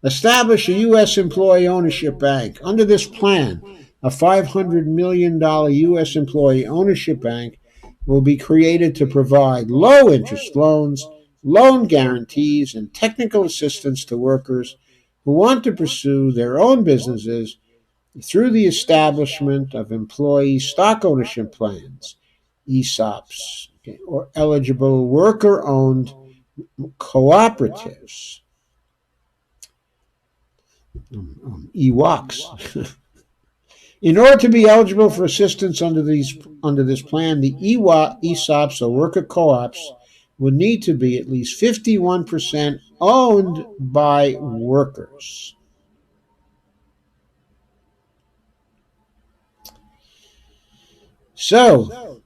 Establish a U.S. employee ownership bank. Under this plan, a $500 million U.S. employee ownership bank will be created to provide low interest loans, loan guarantees, and technical assistance to workers who want to pursue their own businesses through the establishment of employee stock ownership plans, ESOPs, okay, or eligible worker owned cooperatives, EWOCs. In order to be eligible for assistance under this plan, the ESOPs or worker co-ops would need to be at least 51% owned by workers. So,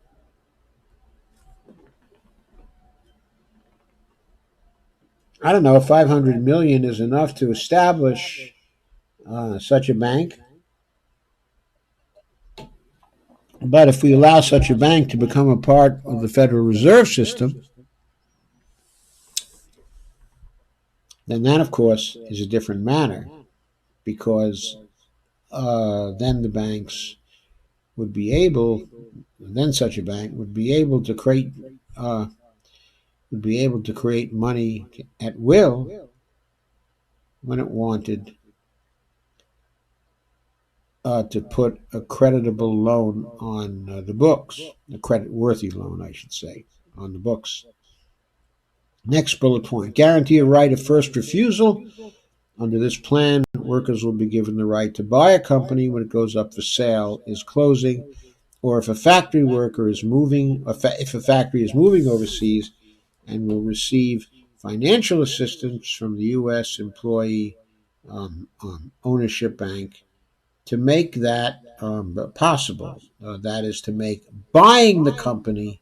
I don't know if 500 million is enough to establish such a bank, but if we allow such a bank to become a part of the Federal Reserve System, then that, of course, is a different matter because then the banks would be able, then such a bank would be able to create money at will when it wanted to put a creditable loan on the books, a credit-worthy loan, I should say, on the books. Next bullet point: guarantee a right of first refusal. Under this plan, workers will be given the right to buy a company when it goes up for sale, is closing, or if a factory worker is moving, if a factory is moving overseas, and will receive financial assistance from the U.S. Employee Ownership Bank to make that possible. That is to make buying the company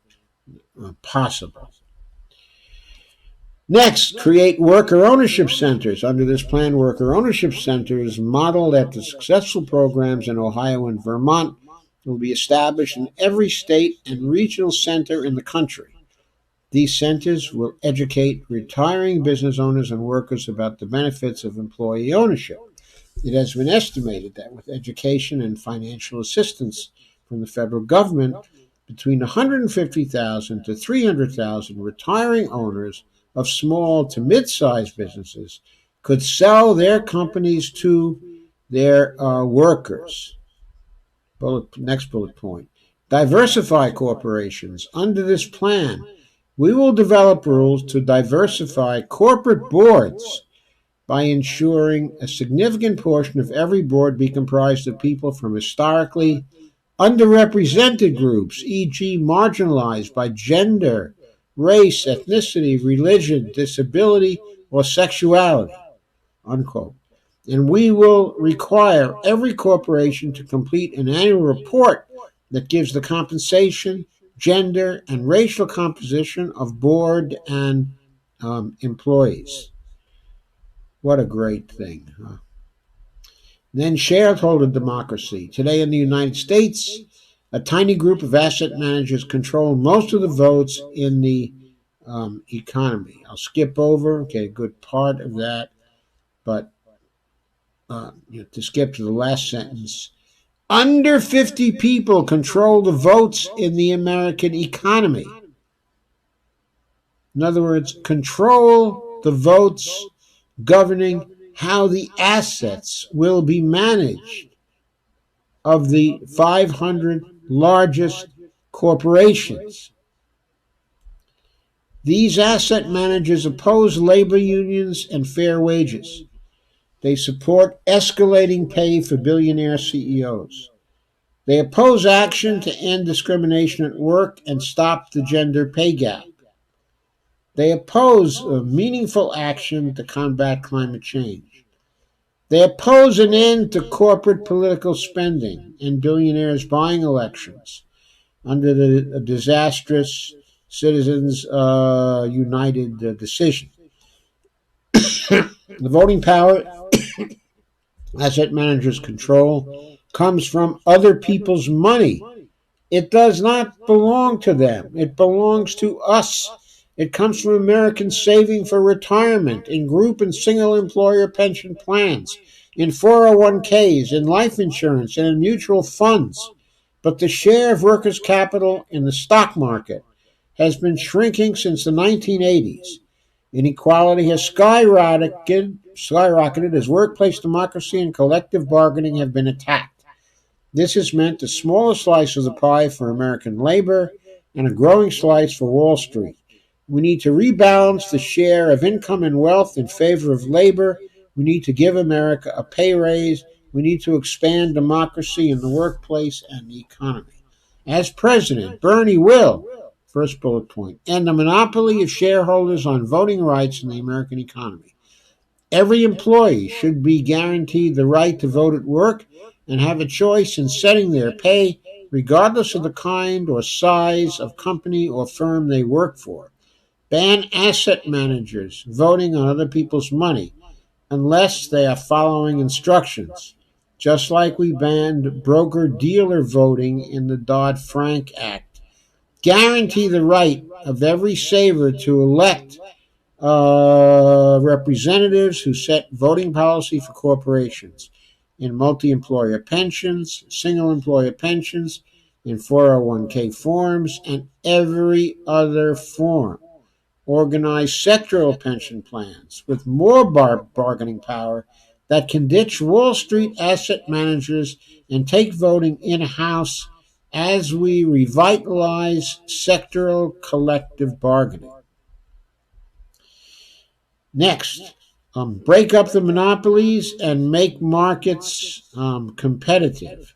possible. Next, create worker ownership centers. Under this plan, worker ownership centers modeled after successful programs in Ohio and Vermont will be established in every state and regional center in the country. These centers will educate retiring business owners and workers about the benefits of employee ownership. It has been estimated that with education and financial assistance from the federal government, between 150,000 to 300,000 retiring owners of small to mid-sized businesses could sell their companies to their workers. Next bullet point. Diversify corporations. Under this plan, we will develop rules to diversify corporate boards by ensuring a significant portion of every board be comprised of people from historically underrepresented groups, e.g., marginalized by gender, race, ethnicity, religion, disability, or sexuality, unquote. And we will require every corporation to complete an annual report that gives the compensation, gender, and racial composition of board and employees. What a great thing. Huh? Then shareholder democracy. Today in the United States, a tiny group of asset managers control most of the votes in the economy. I'll skip over, okay, a good part of that, but to skip to the last sentence. Under 50 people control the votes in the American economy. In other words, control the votes governing how the assets will be managed of the 500 largest corporations. These asset managers oppose labor unions and fair wages. They support escalating pay for billionaire CEOs. They oppose action to end discrimination at work and stop the gender pay gap. They oppose meaningful action to combat climate change. They oppose an end to corporate political spending and billionaires buying elections under the disastrous Citizens United decision. The voting power asset managers control comes from other people's money. It does not belong to them. It belongs to us. It comes from Americans saving for retirement in group and single employer pension plans, in 401ks, in life insurance, and in mutual funds. But the share of workers' capital in the stock market has been shrinking since the 1980s. Inequality has skyrocketed as workplace democracy and collective bargaining have been attacked. This has meant a smaller slice of the pie for American labor and a growing slice for Wall Street. We need to rebalance the share of income and wealth in favor of labor. We need to give America a pay raise. We need to expand democracy in the workplace and the economy. As president, Bernie will, first bullet point, end the monopoly of shareholders on voting rights in the American economy. Every employee should be guaranteed the right to vote at work and have a choice in setting their pay, regardless of the kind or size of company or firm they work for. Ban asset managers voting on other people's money unless they are following instructions, just like we banned broker dealer voting in the Dodd-Frank Act. Guarantee the right of every saver to elect representatives who set voting policy for corporations in multi-employer pensions, single employer pensions, in 401k forms, and every other form. Organize sectoral pension plans with more bargaining power that can ditch Wall Street asset managers and take voting in-house as we revitalize sectoral collective bargaining. Next, break up the monopolies and make markets competitive.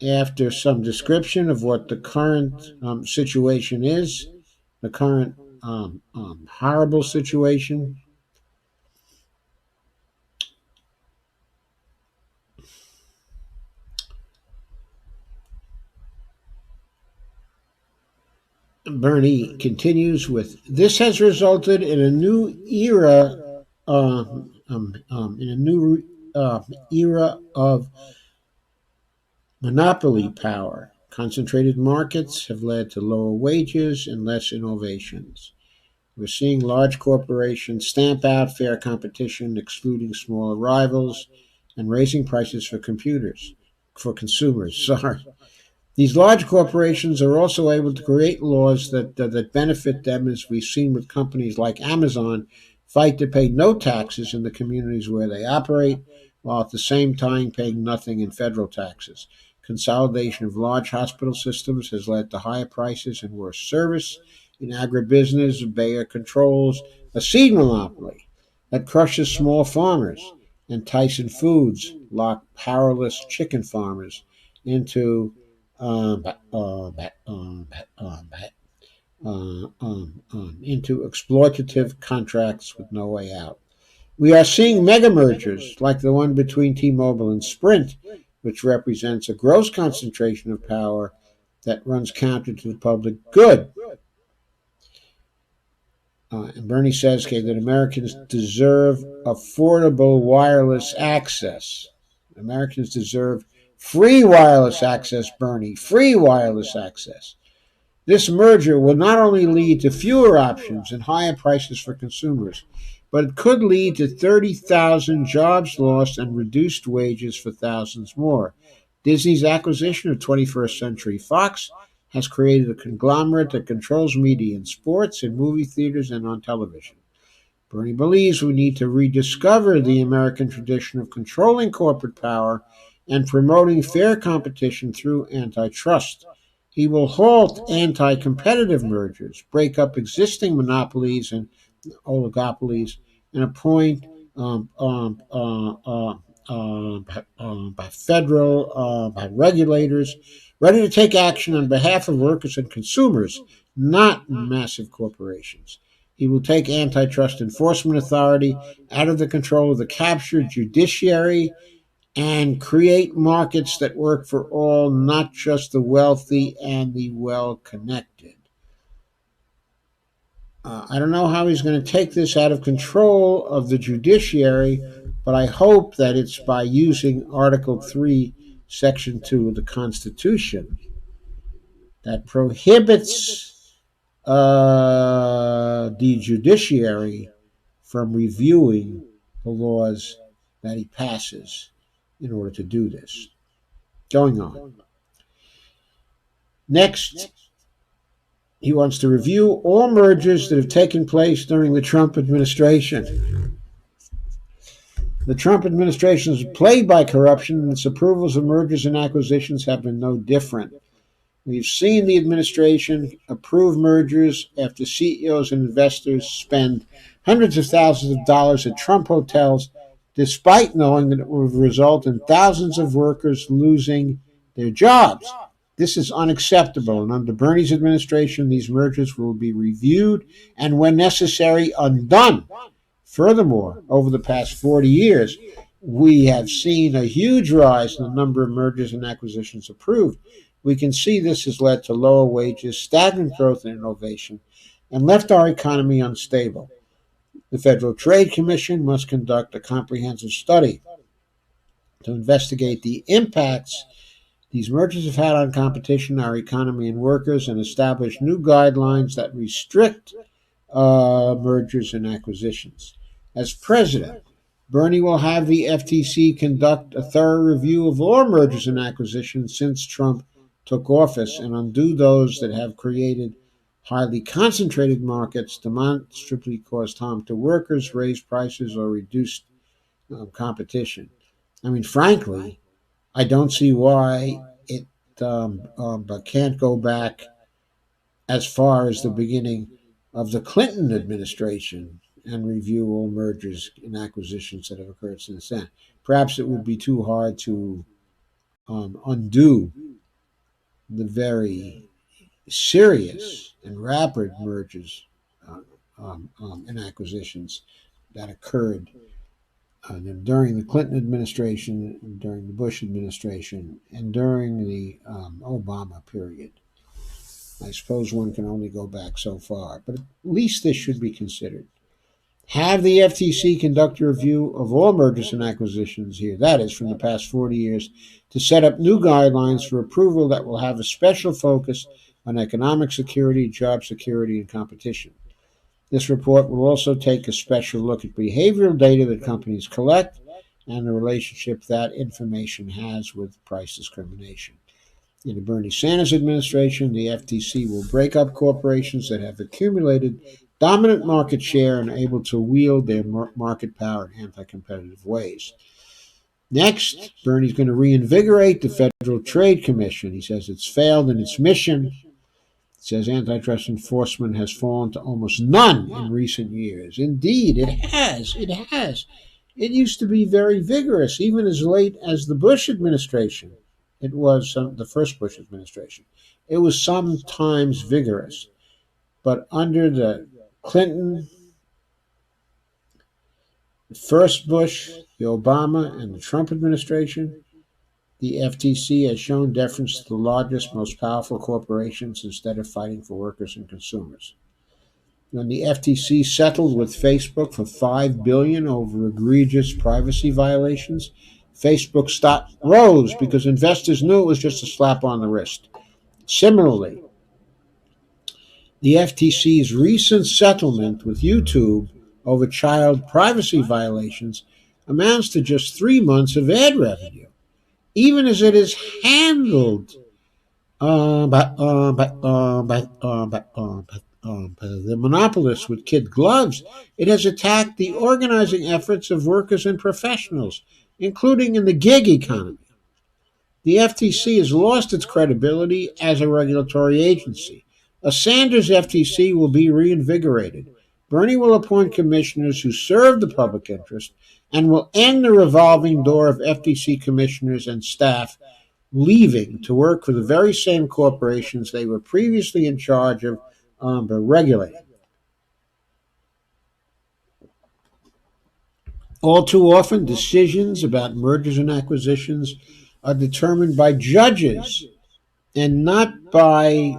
After some description of what the current situation is, the current horrible situation, Bernie continues with, this has resulted in a new era, era of monopoly power. Concentrated markets have led to lower wages and less innovations. We're seeing large corporations stamp out fair competition, excluding smaller rivals, and raising prices for consumers. Sorry. These large corporations are also able to create laws that benefit them, as we've seen with companies like Amazon fight to pay no taxes in the communities where they operate, while at the same time paying nothing in federal taxes. Consolidation of large hospital systems has led to higher prices and worse service. In agribusiness, Bayer controls a seed monopoly that crushes small farmers, and Tyson Foods locked powerless chicken farmers into into exploitative contracts with no way out. We are seeing mega mergers like the one between T-Mobile and Sprint, which represents a gross concentration of power that runs counter to the public good. And Bernie says, okay, that Americans deserve affordable wireless access. Americans deserve free wireless access, Bernie, free wireless access. This merger will not only lead to fewer options and higher prices for consumers, but it could lead to 30,000 jobs lost and reduced wages for thousands more. Disney's acquisition of 21st Century Fox has created a conglomerate that controls media in sports, in movie theaters, and on television. Bernie believes we need to rediscover the American tradition of controlling corporate power and promoting fair competition through antitrust. He will halt anti-competitive mergers, break up existing monopolies and oligopolies, and appoint by federal by regulators, ready to take action on behalf of workers and consumers, not massive corporations. He will take antitrust enforcement authority out of the control of the captured judiciary and create markets that work for all, not just the wealthy and the well connected. I don't know how he's going to take this out of control of the judiciary, but I hope that it's by using Article 3, Section 2 of the Constitution that prohibits the judiciary from reviewing the laws that he passes in order to do this. Going on. Next, he wants to review all mergers that have taken place during the Trump administration. The Trump administration is plagued by corruption, and its approvals of mergers and acquisitions have been no different. We've seen the administration approve mergers after CEOs and investors spend hundreds of thousands of dollars at Trump hotels, despite knowing that it would result in thousands of workers losing their jobs. This is unacceptable, and under Bernie's administration, these mergers will be reviewed and, when necessary, undone. Furthermore, over the past 40 years, we have seen a huge rise in the number of mergers and acquisitions approved. We can see this has led to lower wages, stagnant growth and innovation, and left our economy unstable. The Federal Trade Commission must conduct a comprehensive study to investigate the impacts these mergers have had on competition, our economy, and workers, and establish new guidelines that restrict mergers and acquisitions. As president, Bernie will have the FTC conduct a thorough review of all mergers and acquisitions since Trump took office and undo those that have created highly concentrated markets, demonstrably caused harm to workers, raised prices, or reduced competition. I mean, frankly, I don't see why it can't go back as far as the beginning of the Clinton administration and review all mergers and acquisitions that have occurred since then. Perhaps it would be too hard to undo the very serious and rapid mergers and acquisitions that occurred during the Clinton administration, during the Bush administration, and during the Obama period. I suppose one can only go back so far, but at least this should be considered. Have the FTC conduct a review of all mergers and acquisitions here, that is, from the past 40 years, to set up new guidelines for approval that will have a special focus on economic security, job security, and competition. This report will also take a special look at behavioral data that companies collect and the relationship that information has with price discrimination. In the Bernie Sanders administration, the FTC will break up corporations that have accumulated dominant market share and are able to wield their market power in anti-competitive ways. Next, Bernie's going to reinvigorate the Federal Trade Commission. He says it's failed in its mission. He says antitrust enforcement has fallen to almost none in recent years. Indeed, it has. It has. It used to be very vigorous, even as late as the Bush administration. It was the first Bush administration. It was sometimes vigorous. But under the Clinton, the first Bush, the Obama, and the Trump administration, the FTC has shown deference to the largest, most powerful corporations instead of fighting for workers and consumers. When the FTC settled with Facebook for $5 billion over egregious privacy violations, Facebook stock rose because investors knew it was just a slap on the wrist. Similarly, the FTC's recent settlement with YouTube over child privacy violations amounts to just 3 months of ad revenue, even as it is handled by the monopolists with kid gloves. It has attacked the organizing efforts of workers and professionals, including in the gig economy. The FTC has lost its credibility as a regulatory agency. A Sanders FTC will be reinvigorated, Bernie will appoint commissioners who serve the public interest and will end the revolving door of FTC commissioners and staff leaving to work for the very same corporations they were previously in charge of regulating. All too often, decisions about mergers and acquisitions are determined by judges and not by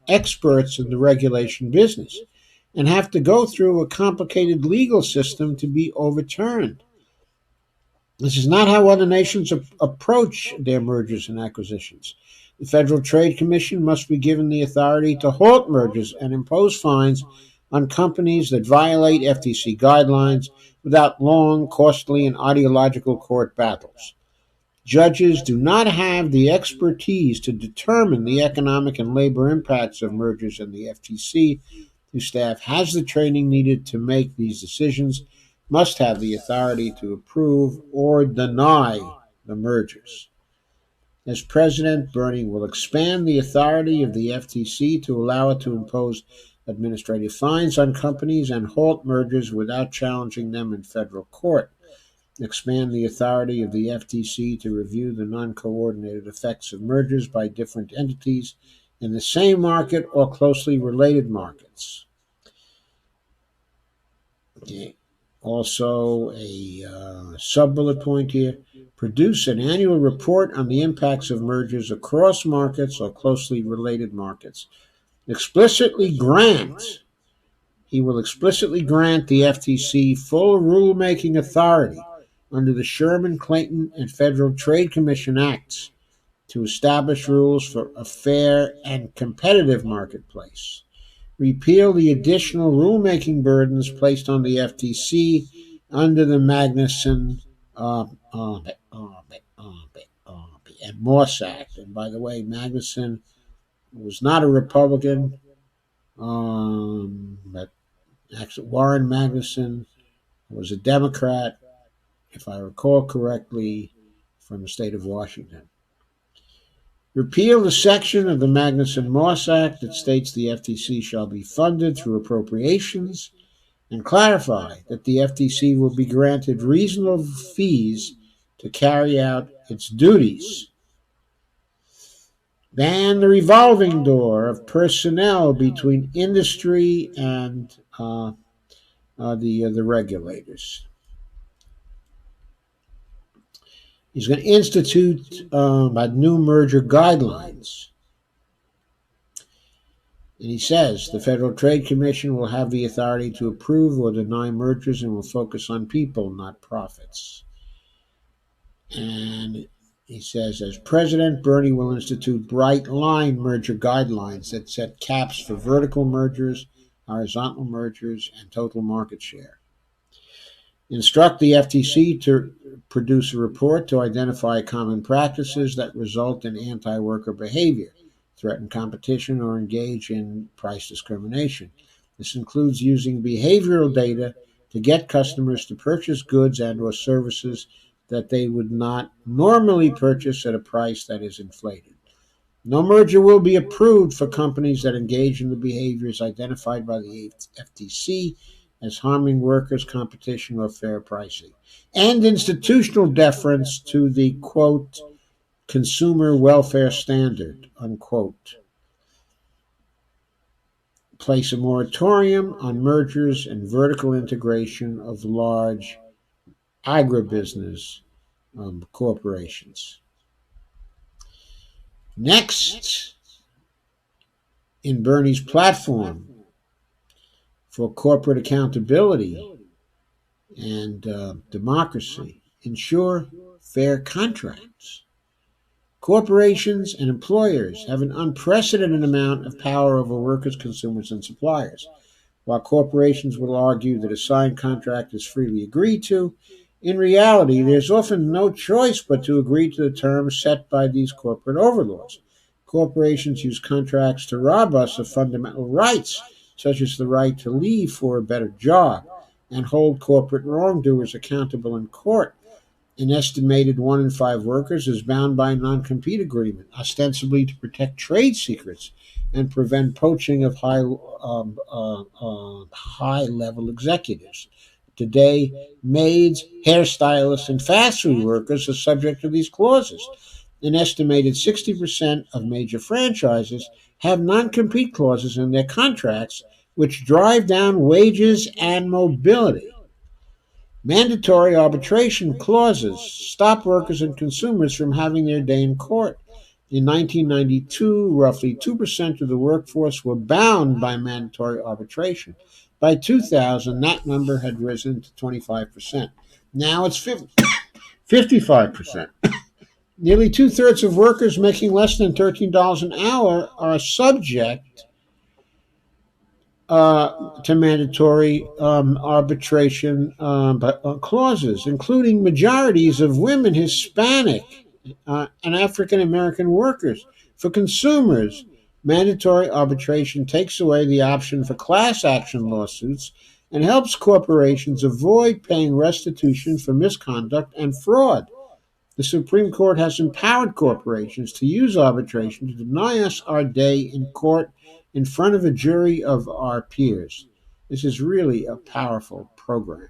experts in the regulation business, and have to go through a complicated legal system to be overturned. This is not how other nations approach their mergers and acquisitions. The Federal Trade Commission must be given the authority to halt mergers and impose fines on companies that violate FTC guidelines without long, costly, and ideological court battles. Judges do not have the expertise to determine the economic and labor impacts of mergers, and the FTC, whose staff has the training needed to make these decisions, must have the authority to approve or deny the mergers. As president, Bernie will expand the authority of the FTC to allow it to impose administrative fines on companies and halt mergers without challenging them in federal court. Expand the authority of the FTC to review the non-coordinated effects of mergers by different entities in the same market or closely related markets. Okay. Also, a sub-bullet point here: produce an annual report on the impacts of mergers across markets or closely related markets. He will explicitly grant the FTC full rulemaking authority under the Sherman, Clayton, and Federal Trade Commission Acts to establish rules for a fair and competitive marketplace. Repeal the additional rulemaking burdens placed on the FTC under the Magnuson and Morse Act. And by the way, Magnuson was not a Republican, but actually Warren Magnuson was a Democrat, if I recall correctly, from the state of Washington. Repeal the section of the Magnuson-Morse Act that states the FTC shall be funded through appropriations, and clarify that the FTC will be granted reasonable fees to carry out its duties. Ban the revolving door of personnel between industry and the regulators. He's going to institute new merger guidelines. And he says the Federal Trade Commission will have the authority to approve or deny mergers and will focus on people, not profits. And he says, as president, Bernie will institute bright line merger guidelines that set caps for vertical mergers, horizontal mergers, and total market share. Instruct the FTC to produce a report to identify common practices that result in anti-worker behavior, threaten competition, or engage in price discrimination. This includes using behavioral data to get customers to purchase goods and or services that they would not normally purchase at a price that is inflated. No merger will be approved for companies that engage in the behaviors identified by the FTC as harming workers' competition or fair pricing. And institutional deference to the, quote, consumer welfare standard, unquote. Place a moratorium on mergers and vertical integration of large agribusiness corporations. Next, in Bernie's platform for corporate accountability and democracy, ensure fair contracts. Corporations and employers have an unprecedented amount of power over workers, consumers, and suppliers. While corporations will argue that a signed contract is freely agreed to, in reality, there's often no choice but to agree to the terms set by these corporate overlords. Corporations use contracts to rob us of fundamental rights, such as the right to leave for a better job, and hold corporate wrongdoers accountable in court. An estimated 1 in 5 workers is bound by a non-compete agreement, ostensibly to protect trade secrets, and prevent poaching of high-level executives. Today, maids, hairstylists, and fast food workers are subject to these clauses. An estimated 60% of major franchises have non compete clauses in their contracts, which drive down wages and mobility. Mandatory arbitration clauses stop workers and consumers from having their day in court. In 1992, roughly 2% of the workforce were bound by mandatory arbitration. By 2000, that number had risen to 25%. Now it's 55%. Nearly two-thirds of workers making less than $13 an hour are subject to mandatory arbitration clauses, including majorities of women, Hispanic, and African American workers. For consumers, mandatory arbitration takes away the option for class action lawsuits and helps corporations avoid paying restitution for misconduct and fraud. The Supreme Court has empowered corporations to use arbitration to deny us our day in court in front of a jury of our peers. This is really a powerful program.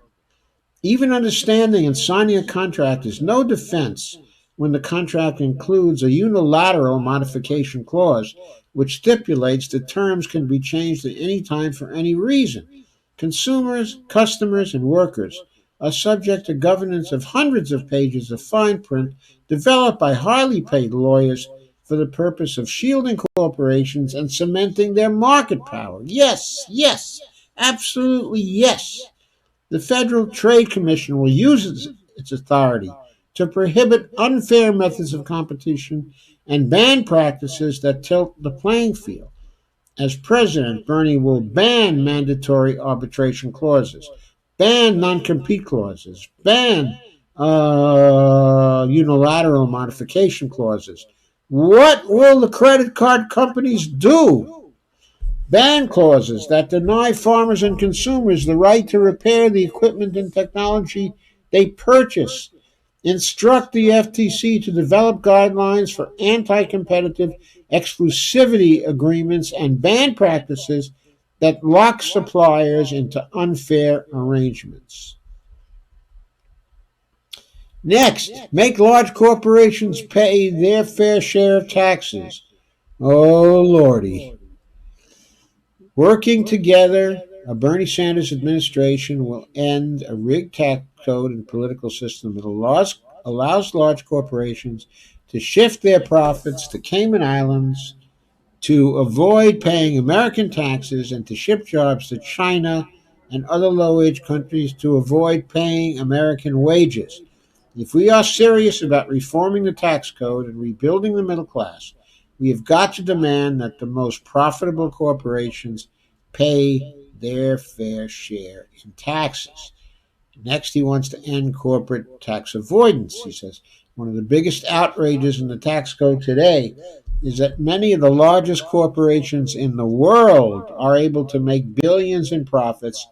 Even understanding and signing a contract is no defense when the contract includes a unilateral modification clause, which stipulates the terms can be changed at any time for any reason. Consumers, customers, and workers are subject to governance of hundreds of pages of fine print developed by highly paid lawyers for the purpose of shielding corporations and cementing their market power. Yes, yes, absolutely yes. The Federal Trade Commission will use its authority to prohibit unfair methods of competition and ban practices that tilt the playing field. As president, Bernie will ban mandatory arbitration clauses, ban non compete clauses, ban unilateral modification clauses. What will the credit card companies do? Ban clauses that deny farmers and consumers the right to repair the equipment and technology they purchase. Instruct the FTC to develop guidelines for anti competitive exclusivity agreements and ban practices that lock suppliers into unfair arrangements. Next, make large corporations pay their fair share of taxes. Oh, Lordy. Working together, a Bernie Sanders administration will end a rigged tax code and political system that allows large corporations to shift their profits to Cayman Islands, to avoid paying American taxes, and to ship jobs to China and other low-wage countries to avoid paying American wages. If we are serious about reforming the tax code and rebuilding the middle class, we have got to demand that the most profitable corporations pay their fair share in taxes. Next, he wants to end corporate tax avoidance. He says one of the biggest outrages in the tax code today is that many of the largest corporations in the world are able to make billions in profits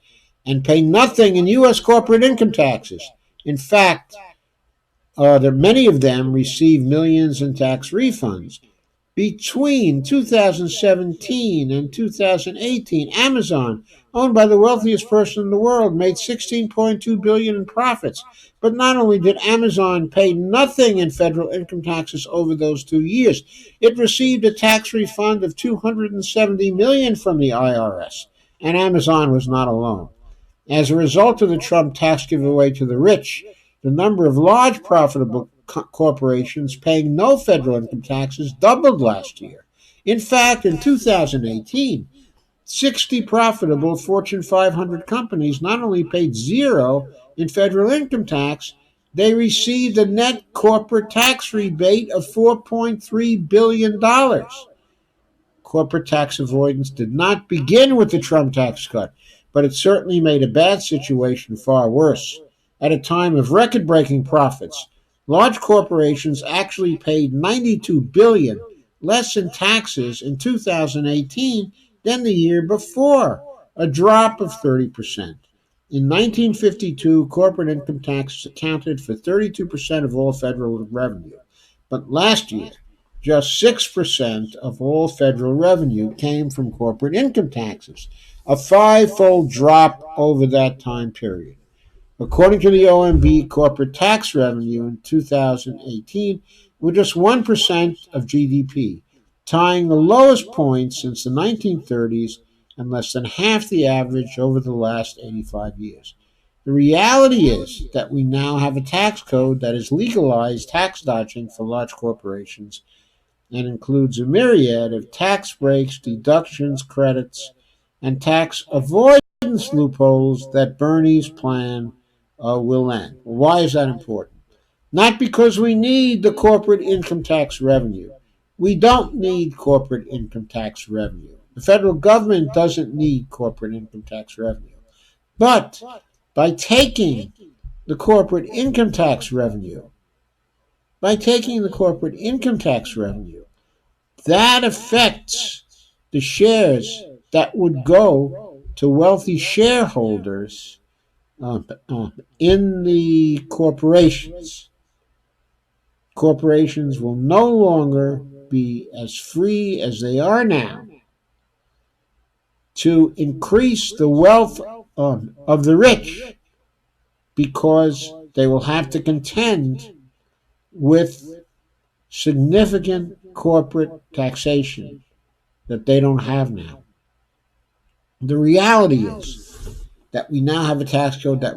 and pay nothing in U.S. corporate income taxes. In fact, many of them receive millions in tax refunds. Between 2017 and 2018, Amazon, owned by the wealthiest person in the world, made $16.2 billion in profits. But not only did Amazon pay nothing in federal income taxes over those 2 years, it received a tax refund of $270 million from the IRS. And Amazon was not alone. As a result of the Trump tax giveaway to the rich, the number of large profitable corporations paying no federal income taxes doubled last year. In fact, in 2018, 60 profitable Fortune 500 companies not only paid zero in federal income tax, they received a net corporate tax rebate of $4.3 billion. Corporate tax avoidance did not begin with the Trump tax cut, but it certainly made a bad situation far worse. At a time of record-breaking profits, large corporations actually paid $92 billion less in taxes in 2018 than the year before, a drop of 30%. In 1952, corporate income taxes accounted for 32% of all federal revenue. But last year, just 6% of all federal revenue came from corporate income taxes, a five-fold drop over that time period. According to the OMB, corporate tax revenue in 2018 was just 1% of GDP, tying the lowest point since the 1930s and less than half the average over the last 85 years. The reality is that we now have a tax code that has legalized tax dodging for large corporations and includes a myriad of tax breaks, deductions, credits, and tax avoidance loopholes that Bernie's plan will end. Why is that important? Not because we need the corporate income tax revenue. We don't need corporate income tax revenue. The federal government doesn't need corporate income tax revenue. But by taking the corporate income tax revenue, by taking the corporate income tax revenue, that affects the shares that would go to wealthy shareholders uh, uh, in the corporations. Corporations will no longer be as free as they are now to increase the wealth of the rich because they will have to contend with significant corporate taxation that they don't have now. The reality is that we now have a tax code that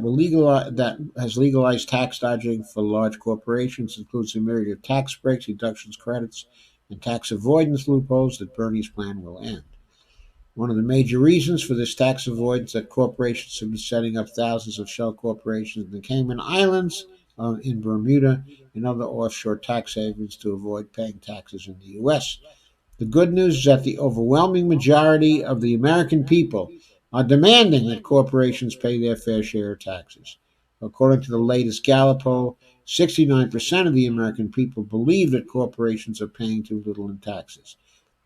has legalized tax dodging for large corporations, includes a myriad of tax breaks, deductions, credits, and tax avoidance loopholes that Bernie's plan will end. One of the major reasons for this tax avoidance that corporations have been setting up thousands of shell corporations in the Cayman Islands, in Bermuda, and other offshore tax havens to avoid paying taxes in the U.S. The good news is that the overwhelming majority of the American people are demanding that corporations pay their fair share of taxes. According to the latest Gallup poll, 69% of the American people believe that corporations are paying too little in taxes.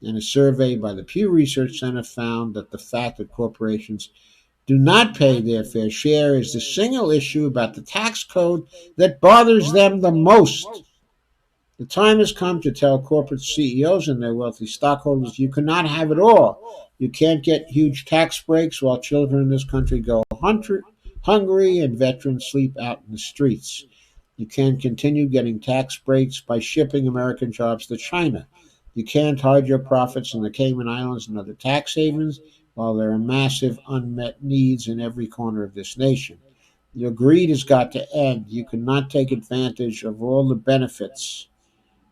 And a survey by the Pew Research Center found that the fact that corporations do not pay their fair share is the single issue about the tax code that bothers them the most. The time has come to tell corporate CEOs and their wealthy stockholders you cannot have it all. You can't get huge tax breaks while children in this country go hungry and veterans sleep out in the streets. You can't continue getting tax breaks by shipping American jobs to China. You can't hide your profits in the Cayman Islands and other tax havens while there are massive unmet needs in every corner of this nation. Your greed has got to end. You cannot take advantage of all the benefits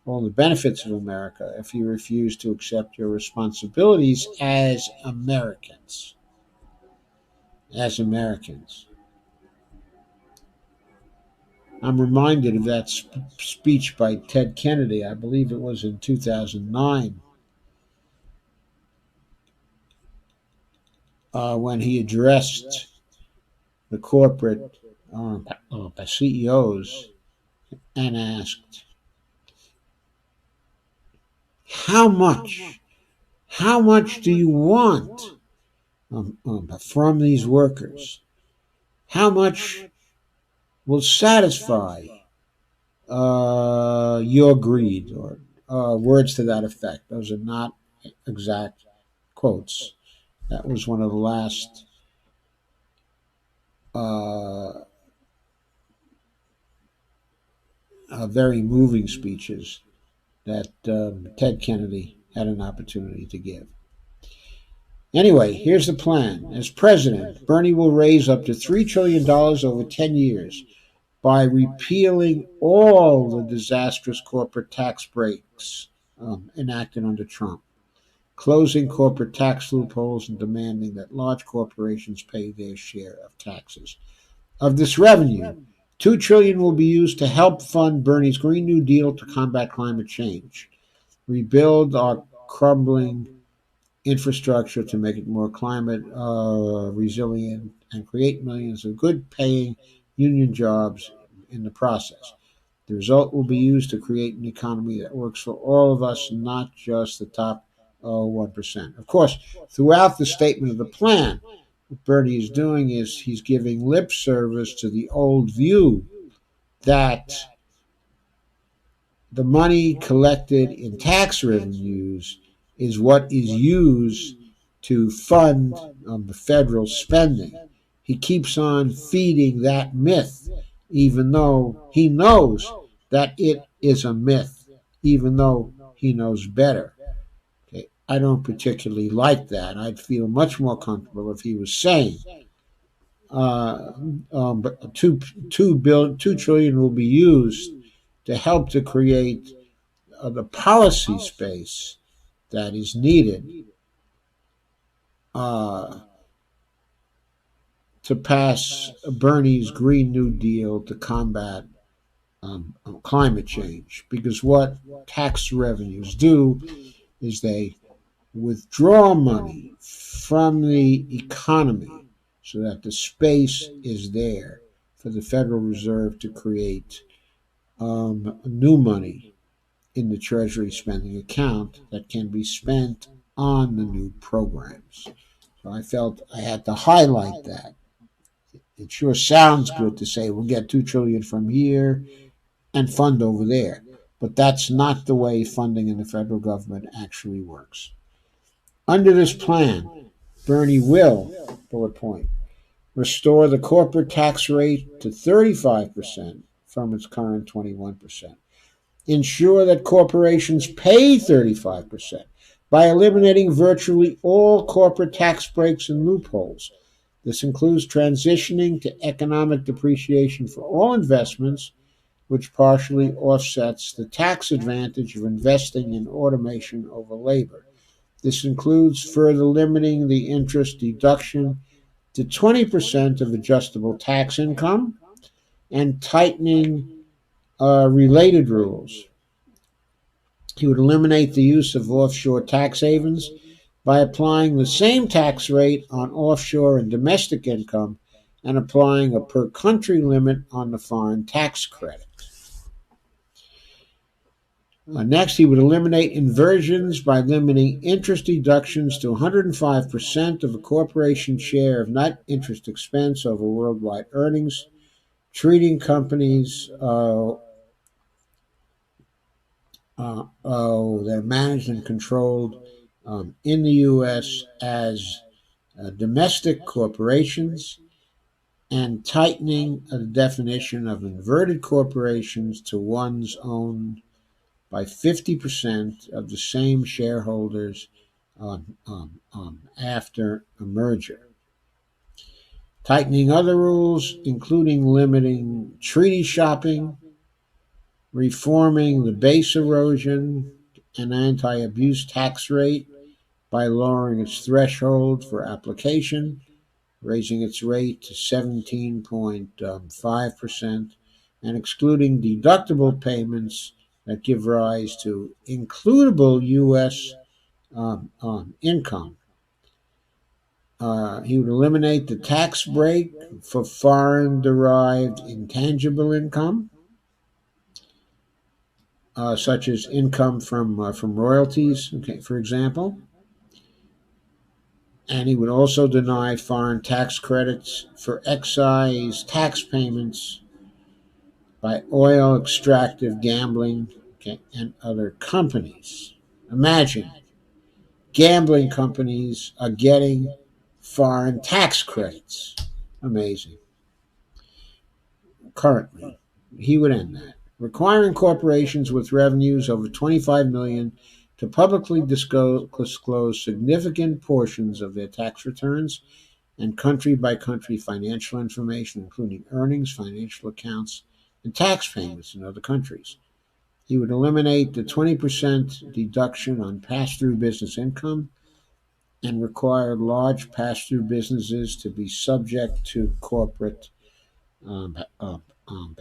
of America if you refuse to accept your responsibilities as Americans. As Americans. I'm reminded of that speech by Ted Kennedy, I believe it was in 2009, when he addressed the corporate CEOs and asked, how much, how much do you want from these workers? How much will satisfy your greed, or words to that effect. Those are not exact quotes. That was one of the last very moving speeches that Ted Kennedy had an opportunity to give. Anyway, here's the plan. As president, Bernie will raise up to $3 trillion over 10 years by repealing all the disastrous corporate tax breaks enacted under Trump, closing corporate tax loopholes, and demanding that large corporations pay their share of taxes. Of this revenue, $2 trillion will be used to help fund Bernie's Green New Deal to combat climate change, rebuild our crumbling infrastructure to make it more climate resilient, and create millions of good paying union jobs in the process. The result will be used to create an economy that works for all of us, not just the top 1%. Of course, throughout the statement of the plan, what Bernie is doing is he's giving lip service to the old view that the money collected in tax revenues is what is used to fund the federal spending. He keeps on feeding that myth, even though he knows that it is a myth, even though he knows better. Okay. I don't particularly like that. I'd feel much more comfortable if he was saying, uh, but 2 trillion will be used to help to create the policy space that is needed uh, to pass Bernie's Green New Deal to combat climate change. Because what tax revenues do is they withdraw money from the economy so that the space is there for the Federal Reserve to create new money in the Treasury spending account that can be spent on the new programs. So I felt I had to highlight that. It sure sounds good to say we'll get 2 trillion from here and fund over there, but that's not the way funding in the federal government actually works. Under this plan, Bernie will, bullet point, restore the corporate tax rate to 35% from its current 21%. Ensure that corporations pay 35% by eliminating virtually all corporate tax breaks and loopholes. This includes transitioning to economic depreciation for all investments, which partially offsets the tax advantage of investing in automation over labor. This includes further limiting the interest deduction to 20% of adjustable tax income and tightening related rules. He would eliminate the use of offshore tax havens by applying the same tax rate on offshore and domestic income and applying a per country limit on the foreign tax credit. Next, he would eliminate inversions by limiting interest deductions to 105% of a corporation's share of net interest expense over worldwide earnings, treating companies that are managed and controlled in the U.S. as domestic corporations, and tightening the definition of inverted corporations to ones owned by 50% of the same shareholders after a merger. Tightening other rules, including limiting treaty shopping, reforming the base erosion and anti abuse tax rate by lowering its threshold for application, raising its rate to 17.5%, and excluding deductible payments that give rise to includable U.S. Income. He would eliminate the tax break for foreign derived intangible income, such as income from royalties, okay, for example. And he would also deny foreign tax credits for excise tax payments by oil extractive gambling, okay, and other companies. Imagine gambling companies are getting foreign tax credits. Amazing. Currently, he would end that. Requiring corporations with revenues over 25 million to publicly disclose significant portions of their tax returns and country by country financial information, including earnings, financial accounts, and tax payments in other countries. He would eliminate the 20% deduction on pass through business income and require large pass through businesses to be subject to corporate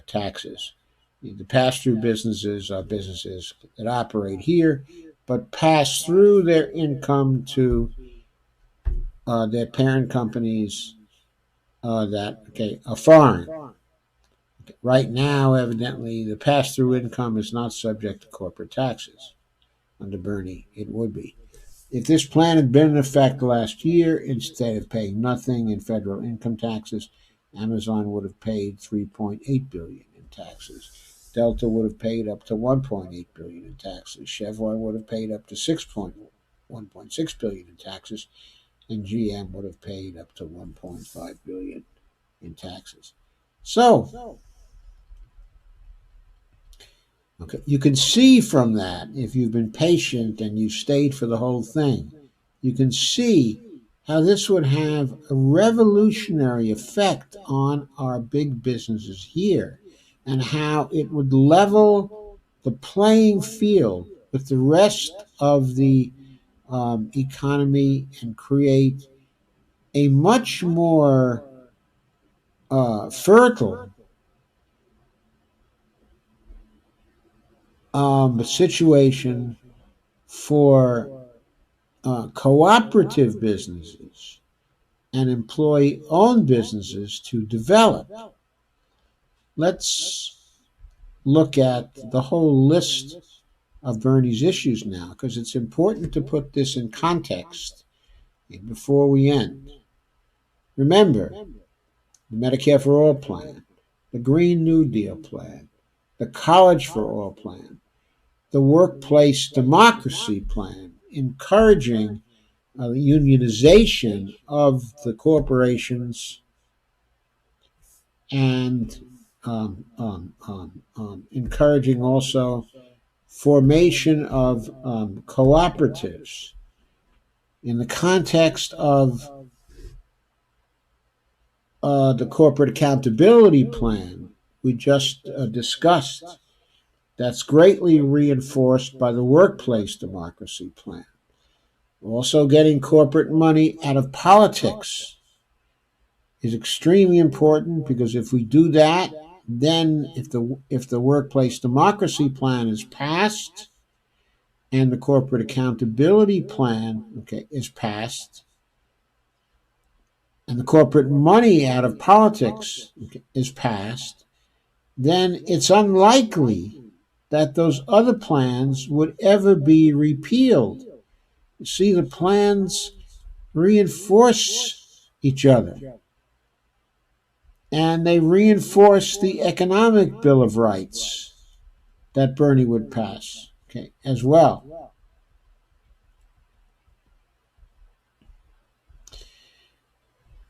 taxes. The pass through businesses are businesses that operate here but pass through their income to their parent companies that are foreign. Right now, evidently, the pass through income is not subject to corporate taxes. Under Bernie, it would be. If this plan had been in effect last year, instead of paying nothing in federal income taxes, Amazon would have paid $3.8 billion in taxes. Delta would have paid up to 1.8 billion in taxes. Chevron would have paid up to 1.6 billion in taxes, and GM would have paid up to 1.5 billion in taxes. So, okay, you can see from that, if you've been patient and you stayed for the whole thing, you can see how this would have a revolutionary effect on our big businesses here, and how it would level the playing field with the rest of the economy and create a much more fertile situation for cooperative businesses and employee owned businesses to develop. Let's look at the whole list of Bernie's issues now, because it's important to put this in context before we end. Remember, the Medicare for All plan, the Green New Deal plan, the College for All plan, the Workplace Democracy plan, encouraging unionization of the corporations and encouraging also formation of cooperatives in the context of the corporate accountability plan we just discussed. That's greatly reinforced by the workplace democracy plan. Also, getting corporate money out of politics is extremely important, because if we do that, then if the workplace democracy plan is passed and the corporate accountability plan, okay, is passed, and the corporate money out of politics, okay, is passed, then it's unlikely that those other plans would ever be repealed. You see, the plans reinforce each other, and they reinforce the economic Bill of Rights that Bernie would pass, okay, as well.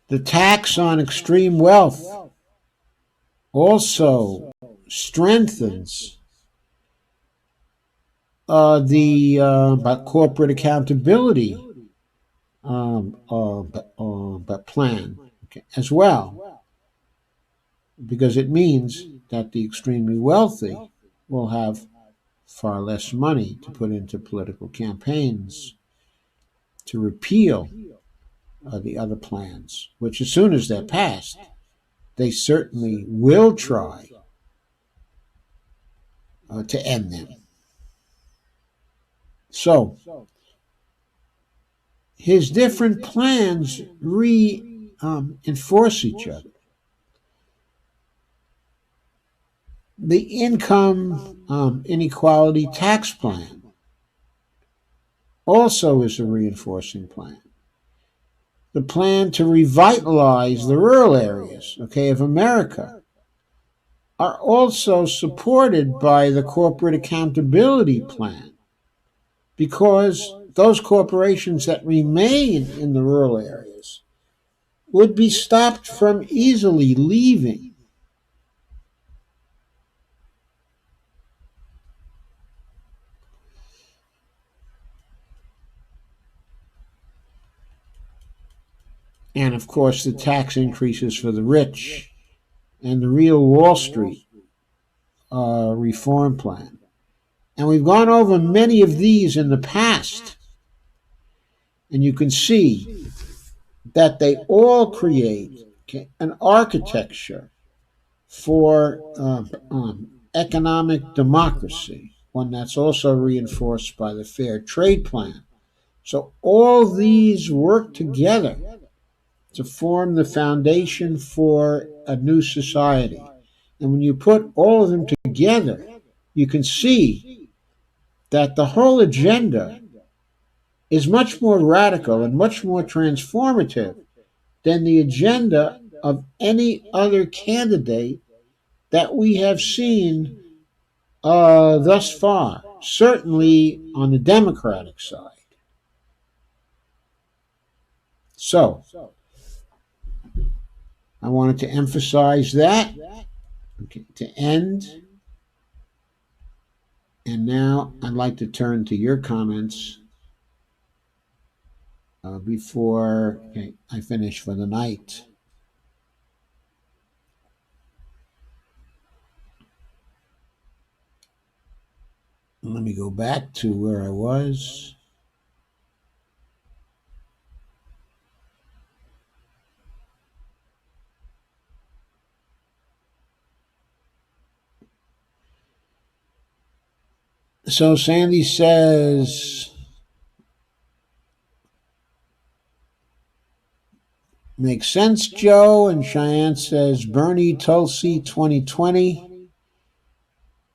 The tax on extreme wealth also strengthens the corporate accountability plan, okay, as well, because it means that the extremely wealthy will have far less money to put into political campaigns to repeal the other plans, which, as soon as they're passed, they certainly will try to end them. So, his different plans reinforce each other. The income inequality tax plan also is a reinforcing plan. The plan to revitalize the rural areas, okay, of America are also supported by the corporate accountability plan, because those corporations that remain in the rural areas would be stopped from easily leaving. And of course, the tax increases for the rich and the real Wall Street reform plan. And we've gone over many of these in the past. And you can see that they all create, okay, an architecture for economic democracy, one that's also reinforced by the Fair Trade Plan. So all these work together to form the foundation for a new society. And when you put all of them together, you can see that the whole agenda is much more radical and much more transformative than the agenda of any other candidate that we have seen thus far, certainly on the Democratic side. So, I wanted to emphasize that, okay, to end. And now I'd like to turn to your comments before I finish for the night. Let me go back to where I was. So Sandy says, makes sense, Joe. And Cheyenne says, Bernie Tulsi 2020.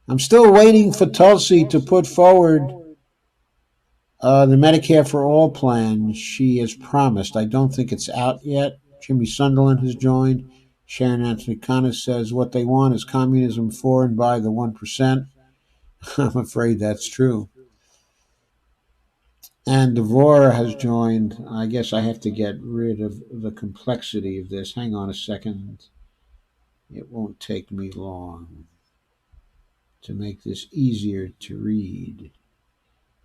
I'm still waiting for Tulsi to put forward the Medicare for All plan she has promised. I don't think it's out yet. Jimmy Sunderland has joined. Sharon Anthony Connor says what they want is communism for and by the 1%. I'm afraid that's true. And Devora has joined. I guess I have to get rid of the complexity of this. Hang on a second. It won't take me long to make this easier to read,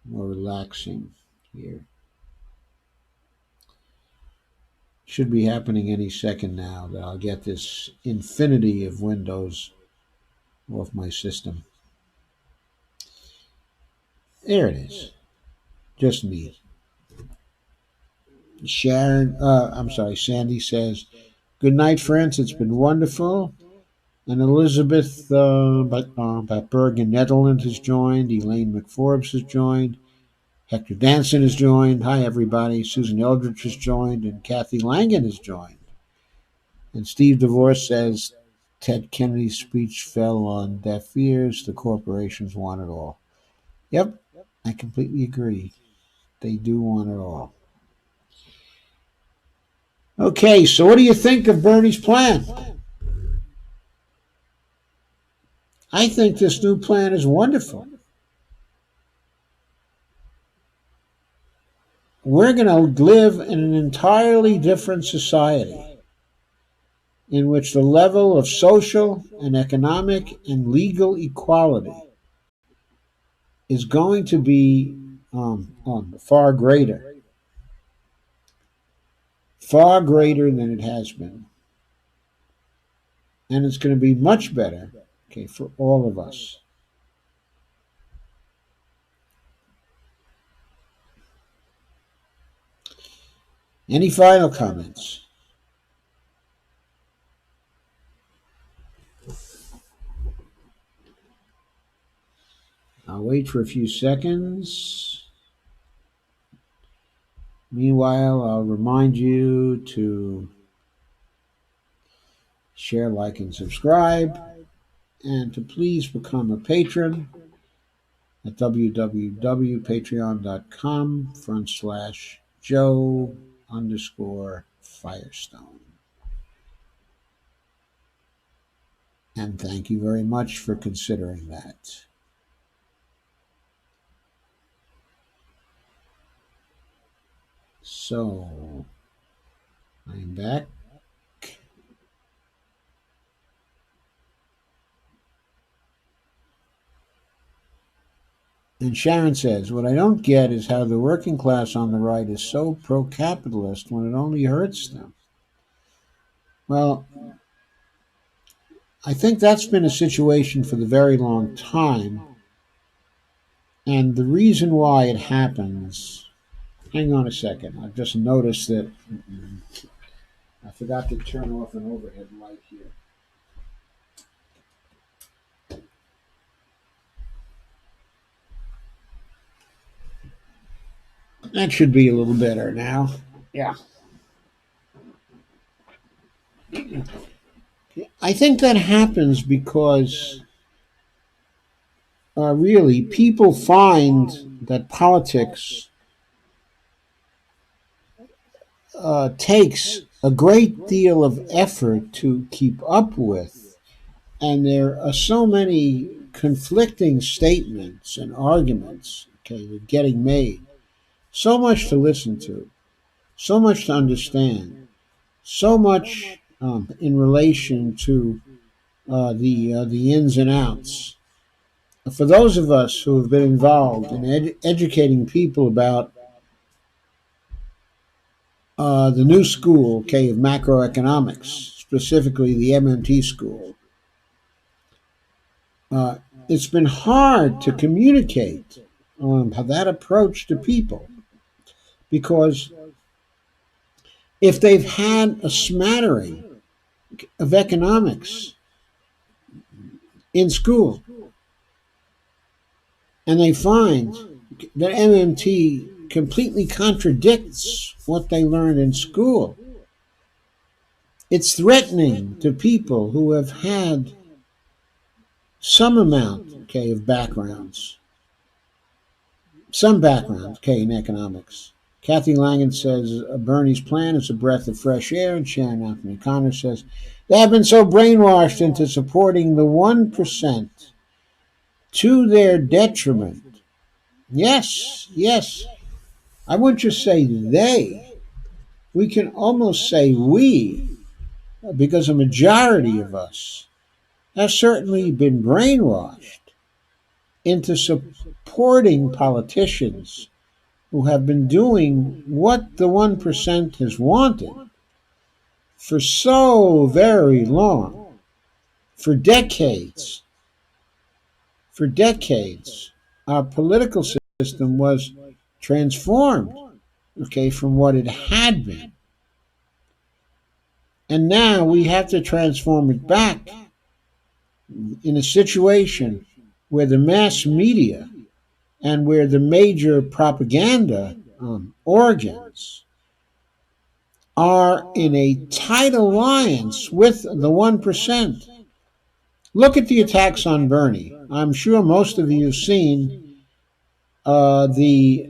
more relaxing here. Should be happening any second now that I'll get this infinity of windows off my system. There it is. Just me. Sandy says, good night, friends. It's been wonderful. And Elizabeth Bergen Netherlands has joined. Elaine McForbes has joined. Hector Danson has joined. Hi, everybody. Susan Eldridge has joined. And Kathy Langan has joined. And Steve DeVore says, Ted Kennedy's speech fell on deaf ears. The corporations want it all. Yep, I completely agree. They do want it all. Okay, so what do you think of Bernie's plan? I think this new plan is wonderful. We're going to live in an entirely different society in which the level of social and economic and legal equality is going to be far greater than it has been. And it's going to be much better, okay, for all of us. Any final comments? I'll wait for a few seconds. Meanwhile, I'll remind you to share, like, and subscribe, and to please become a patron at www.patreon.com/Joe_Firestone. And thank you very much for considering that. So, I'm back. And Sharon says, what I don't get is how the working class on the right is so pro-capitalist when it only hurts them. Well, I think that's been a situation for the very long time. And the reason why it happens, hang on a second, I've just noticed that I forgot to turn off an overhead light here. That should be a little better now. Yeah. I think that happens because really people find that politics takes a great deal of effort to keep up with. And there are so many conflicting statements and arguments, okay, that are getting made. So much to listen to, so much to understand, so much in relation to the ins and outs. For those of us who have been involved in educating people about the new school, okay, of macroeconomics, specifically the MMT school, uh, it's been hard to communicate that approach to people because if they've had a smattering of economics in school and they find that MMT completely contradicts what they learned in school, it's threatening to people who have had some amount, okay, of backgrounds, some background, okay, in economics. Kathy Langan says Bernie's plan is a breath of fresh air, and Sharon Anthony Connor says they have been so brainwashed into supporting the 1% to their detriment. Yes, yes. I wouldn't just say they. We can almost say we, because a majority of us have certainly been brainwashed into supporting politicians who have been doing what the 1% has wanted for so very long, for decades. For decades, our political system was transformed, okay, from what it had been. And now we have to transform it back in a situation where the mass media and where the major propaganda organs are in a tight alliance with the 1%. Look at the attacks on Bernie. I'm sure most of you have seen the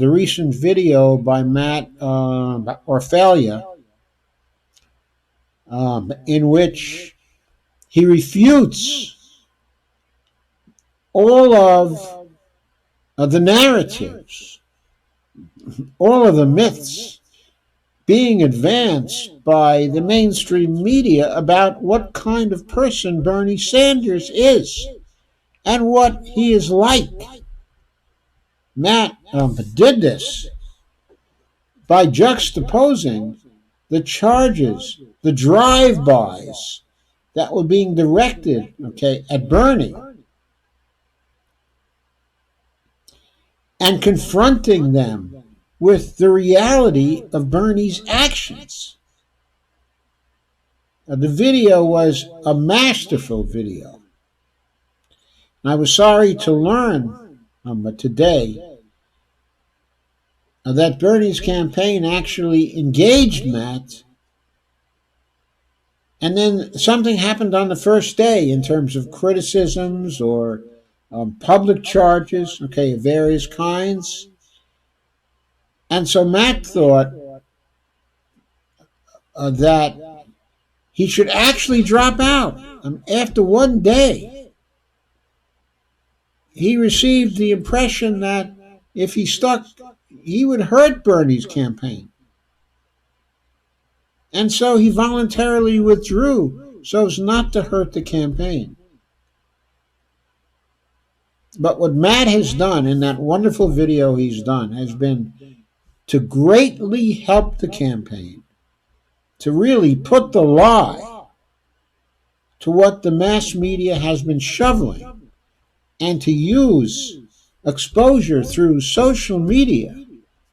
recent video by Matt Orfalia, in which he refutes all of the narratives, all of the myths being advanced by the mainstream media about what kind of person Bernie Sanders is and what he is like. Matt did this by juxtaposing the charges, the drive-bys that were being directed, okay, at Bernie, and confronting them with the reality of Bernie's actions. The video was a masterful video. I was sorry to learn today that Bernie's campaign actually engaged Matt, and then something happened on the first day in terms of criticisms or public charges, okay, of various kinds. And so Matt thought that he should actually drop out. After one day, he received the impression that if he stuck, he would hurt Bernie's campaign. And so he voluntarily withdrew so as not to hurt the campaign. But what Matt has done in that wonderful video he's done has been to greatly help the campaign, to really put the lie to what the mass media has been shoveling, and to use exposure through social media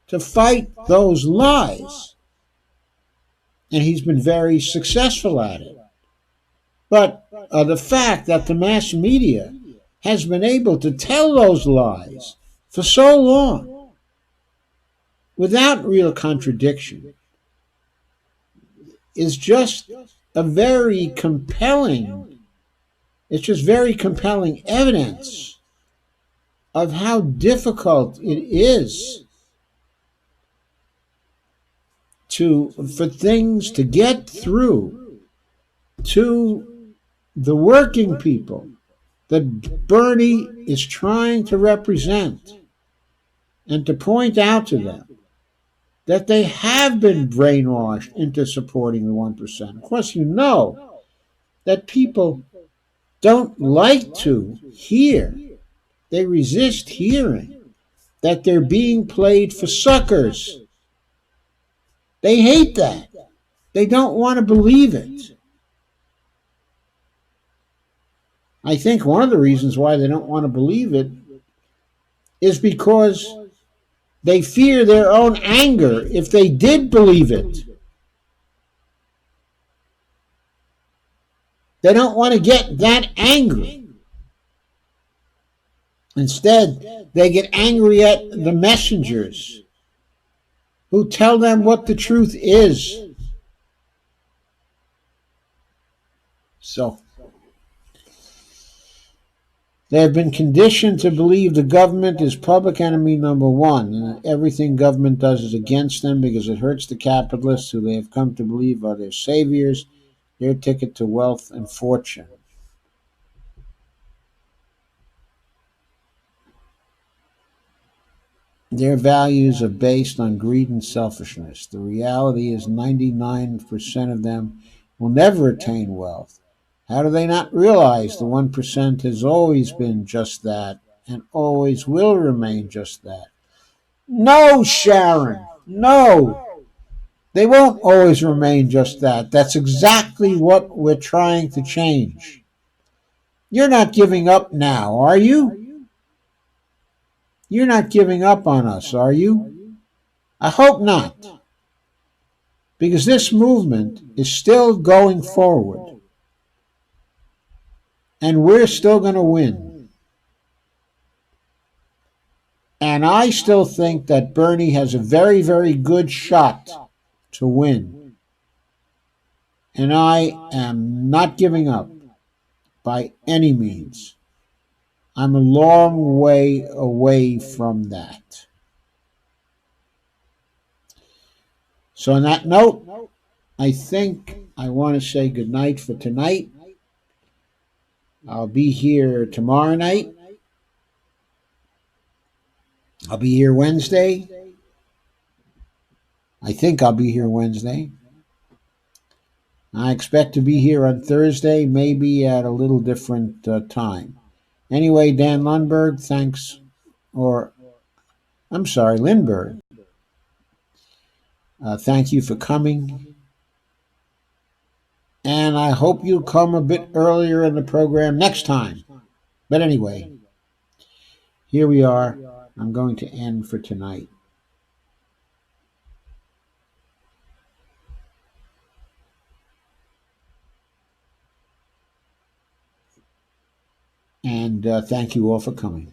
to fight those lies. And he's been very successful at it. But the fact that the mass media has been able to tell those lies for so long without real contradiction is just a very compelling, it's just very compelling evidence of how difficult it is for things to get through to the working people that Bernie is trying to represent and to point out to them that they have been brainwashed into supporting the 1%. Of course, you know that people don't like to hear, they resist hearing that they're being played for suckers. They hate that. They don't want to believe it. I think one of the reasons why they don't want to believe it is because they fear their own anger if they did believe it. They don't want to get that angry. Instead, they get angry at the messengers who tell them what the truth is. So, they have been conditioned to believe the government is public enemy number one, and that everything government does is against them because it hurts the capitalists who they have come to believe are their saviors, their ticket to wealth and fortune. Their values are based on greed and selfishness. The reality is 99% of them will never attain wealth. How do they not realize the 1% has always been just that and always will remain just that? No, Sharon, no. They won't always remain just that. That's exactly what we're trying to change. You're not giving up now, are you? You're not giving up on us, are you? I hope not, because this movement is still going forward, and we're still going to win. And I still think that Bernie has a very, very good shot to win. And I am not giving up by any means. I'm a long way away from that. So, on that note, I think I want to say goodnight for tonight. I'll be here tomorrow night. I'll be here Wednesday. I think I'll be here Wednesday. I expect to be here on Thursday, maybe at a little different time. Anyway, Dan Lundberg, thanks. Or, I'm sorry, Lindberg. Thank you for coming. And I hope you come a bit earlier in the program next time. But anyway, here we are. I'm going to end for tonight. And thank you all for coming.